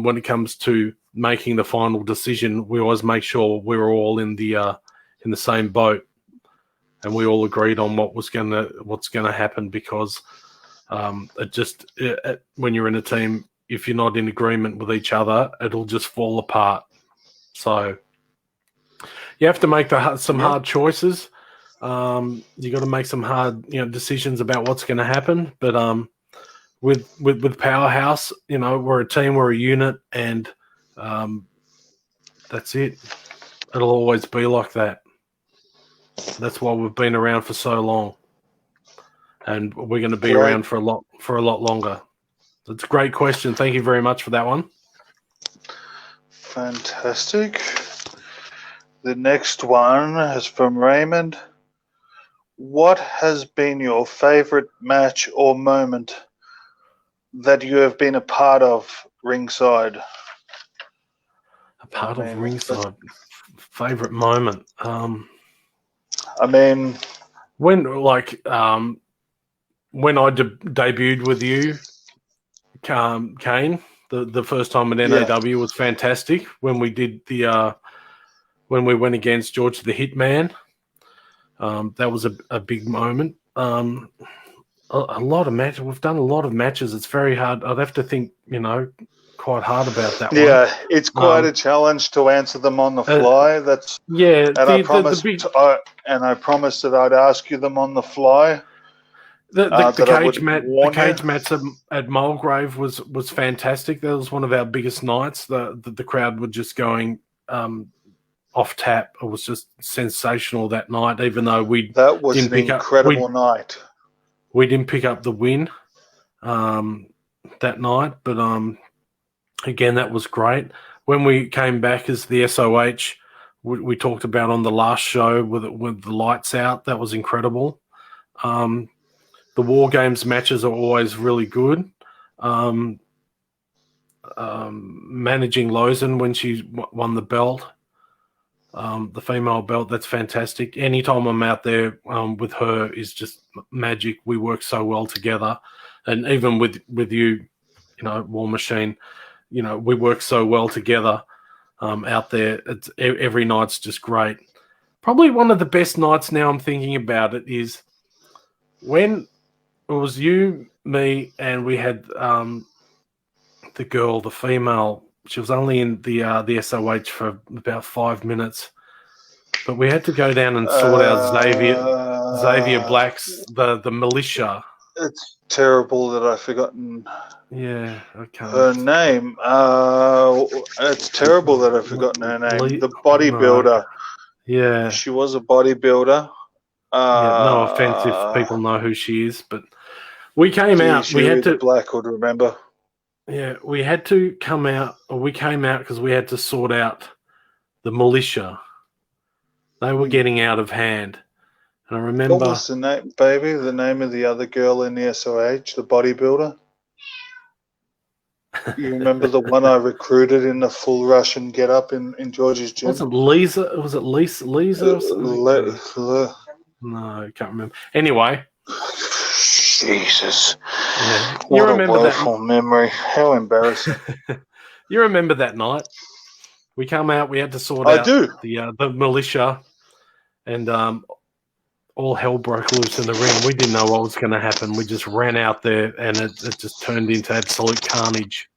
when it comes to making the final decision, we always make sure we were all in the same boat, and we all agreed on what's gonna happen. Because when you're in a team, if you're not in agreement with each other, it'll just fall apart. So you have to make some hard choices. You got to make some hard decisions about what's going to happen. But with Powerhouse, we're a team, we're a unit, and that's it. It'll always be like that. That's why we've been around for so long, and we're going to be around for a lot longer. It's a great question. Thank you very much for that one. Fantastic. The next one is from Raymond. What has been your favorite match or moment that you have been a part of ringside? A part of ringside. Favorite moment. When I debuted with you, Kane, the first time at NAW was fantastic. When we did when we went against George the Hitman, that was a big moment. A lot of matches. We've done a lot of matches. It's very hard. I'd have to think, quite hard about that one. Yeah, it's quite a challenge to answer them on the fly. I promised that I'd ask you them on the fly. The cage match at Mulgrave was fantastic. That was one of our biggest nights. The crowd were just going off tap. It was just sensational that night. Even though that was an incredible night. we didn't pick up the win that night, but again, that was great. When we came back as the SOH, we talked about on the last show with the lights out. That was incredible. The War Games matches are always really good. Managing Lozen when she won the belt, the female belt, that's fantastic. Anytime I'm out there with her is just magic. We work so well together. And even with you, War Machine, we work so well together out there. Every night's just great. Probably one of the best nights now I'm thinking about it is when it was you, me, and we had the girl, the female. She was only in the SOH for about 5 minutes, but we had to go down and sort out Xavier Black's the militia. It's terrible that I've forgotten. Yeah, okay. Her name. It's terrible that I've forgotten her name. The bodybuilder. No. Yeah. She was a bodybuilder. No offense if people know who she is, but we came out. We had to. Black would remember. Yeah, we had to come out, or we came out because we had to sort out the militia. They were getting out of hand. And I remember... What was the name, baby? The name of the other girl in the SOH, the bodybuilder? You remember the one I recruited in the full Russian get-up in George's gym? Was it Lisa? Was it Lisa or something? No, I can't remember. Anyway... Jesus. Yeah. What a woeful memory. How embarrassing. You remember that night? We come out, we had to sort out the militia, and all hell broke loose in the ring. We didn't know what was going to happen. We just ran out there, and it just turned into absolute carnage.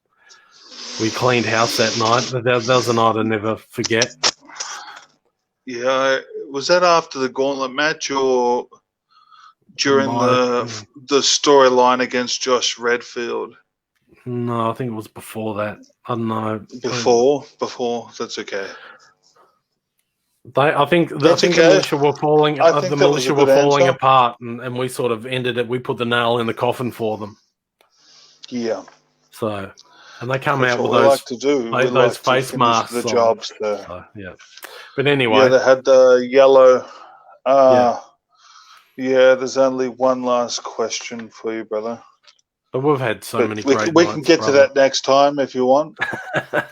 We cleaned house that night. That was a night I'll never forget. Yeah, was that after the gauntlet match or... during the storyline against Josh Redfield? No, I think it was before that. I don't know. Before, that's okay. I think the militia were falling. The militia were falling apart, and we sort of ended it. We put the nail in the coffin for them. Yeah. So, and they come out with those face masks. The jobs there. So, yeah. But anyway, yeah, they had the yellow. Yeah, there's only one last question for you, brother. But we've had so many great nights. We can get to that next time if you want.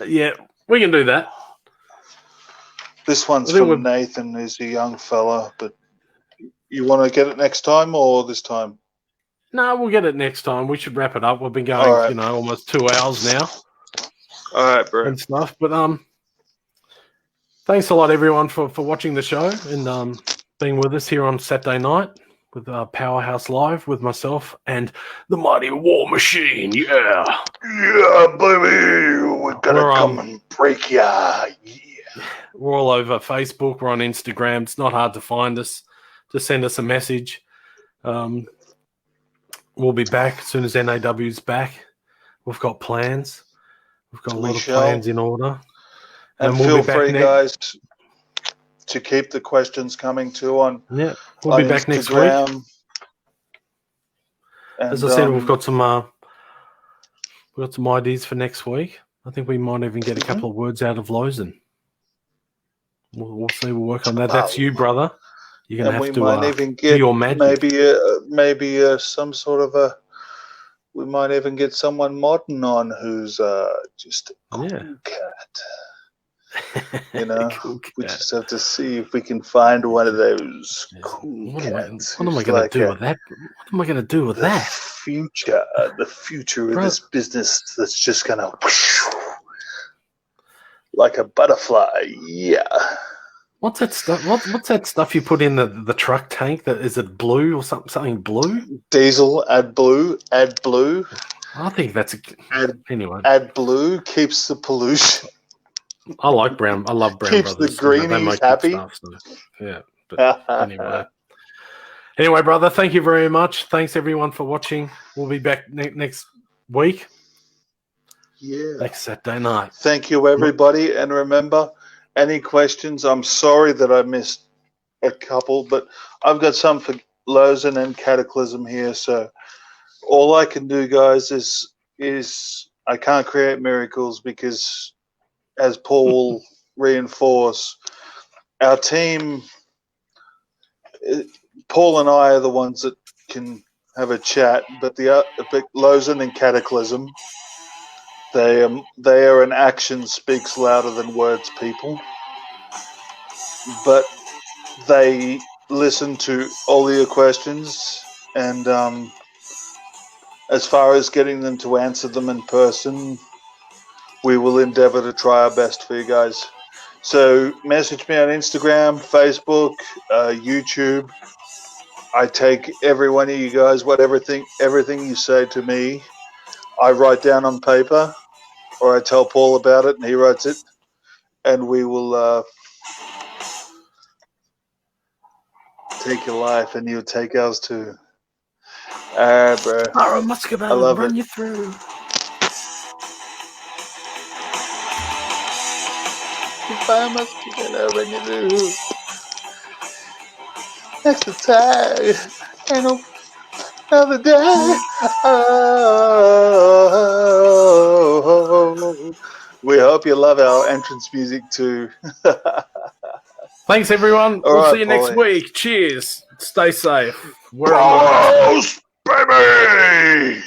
Yeah, we can do that. This one's from Nathan. He's a young fella, but you want to get it next time or this time? No, we'll get it next time. We should wrap it up. We've been going, almost 2 hours now. All right, bro. And stuff. But thanks a lot, everyone, for watching the show and being with us here on Saturday night with Powerhouse Live with myself and the mighty War Machine. Yeah. Yeah, baby. We're going to come and break ya. Yeah. We're all over Facebook. We're on Instagram. It's not hard to find us. Just send us a message. We'll be back as soon as NAW's back. We've got plans. We've got a lot of plans in order. And we'll feel free, guys, to keep the questions coming too on. Yeah, we'll be back next week. As I said, we've got some ideas for next week. I think we might even get a couple of words out of Lozen. We'll see. We'll work on that. That's you, brother. You're gonna have to might even get your magic. Maybe some sort of a. We might even get someone modern on who's just a cool cat. Cool cat. We just have to see if we can find one of those cool cats. What am I going to do with that? What am I going to do with that? The future of this business that's just going to like a butterfly. Yeah. What's that stuff? What's that stuff you put in the truck tank? Is it blue or something blue? Diesel. Add blue. I think that's anyway. Add blue keeps the pollution. I like brown. I love Brown Keeps Brothers. The greenies happy. Stuff, so, yeah. But anyway, brother. Thank you very much. Thanks everyone for watching. We'll be back next week. Yeah. Next Saturday night. Thank you, everybody, and remember, any questions? I'm sorry that I missed a couple, but I've got some for Lozen and Cataclysm here. So all I can do, guys, is I can't create miracles because, as Paul reinforced, our team, Paul and I are the ones that can have a chat, but Lozen and Cataclysm, they are an action speaks louder than words, people. But they listen to all of your questions, and as far as getting them to answer them in person, we will endeavor to try our best for you guys. So message me on Instagram, Facebook, YouTube. I take every one of you guys, everything you say to me, I write down on paper, or I tell Paul about it and he writes it, and we will take your life and you'll take ours too. Bro. Ara Muscovado, I love run it. you through. If I must get over you, next to tag, and another day. Oh, we hope you love our entrance music too. Thanks, everyone. All We'll right, see you next Paulie. week. Cheers. Stay safe. We're on the Powerhouse, baby!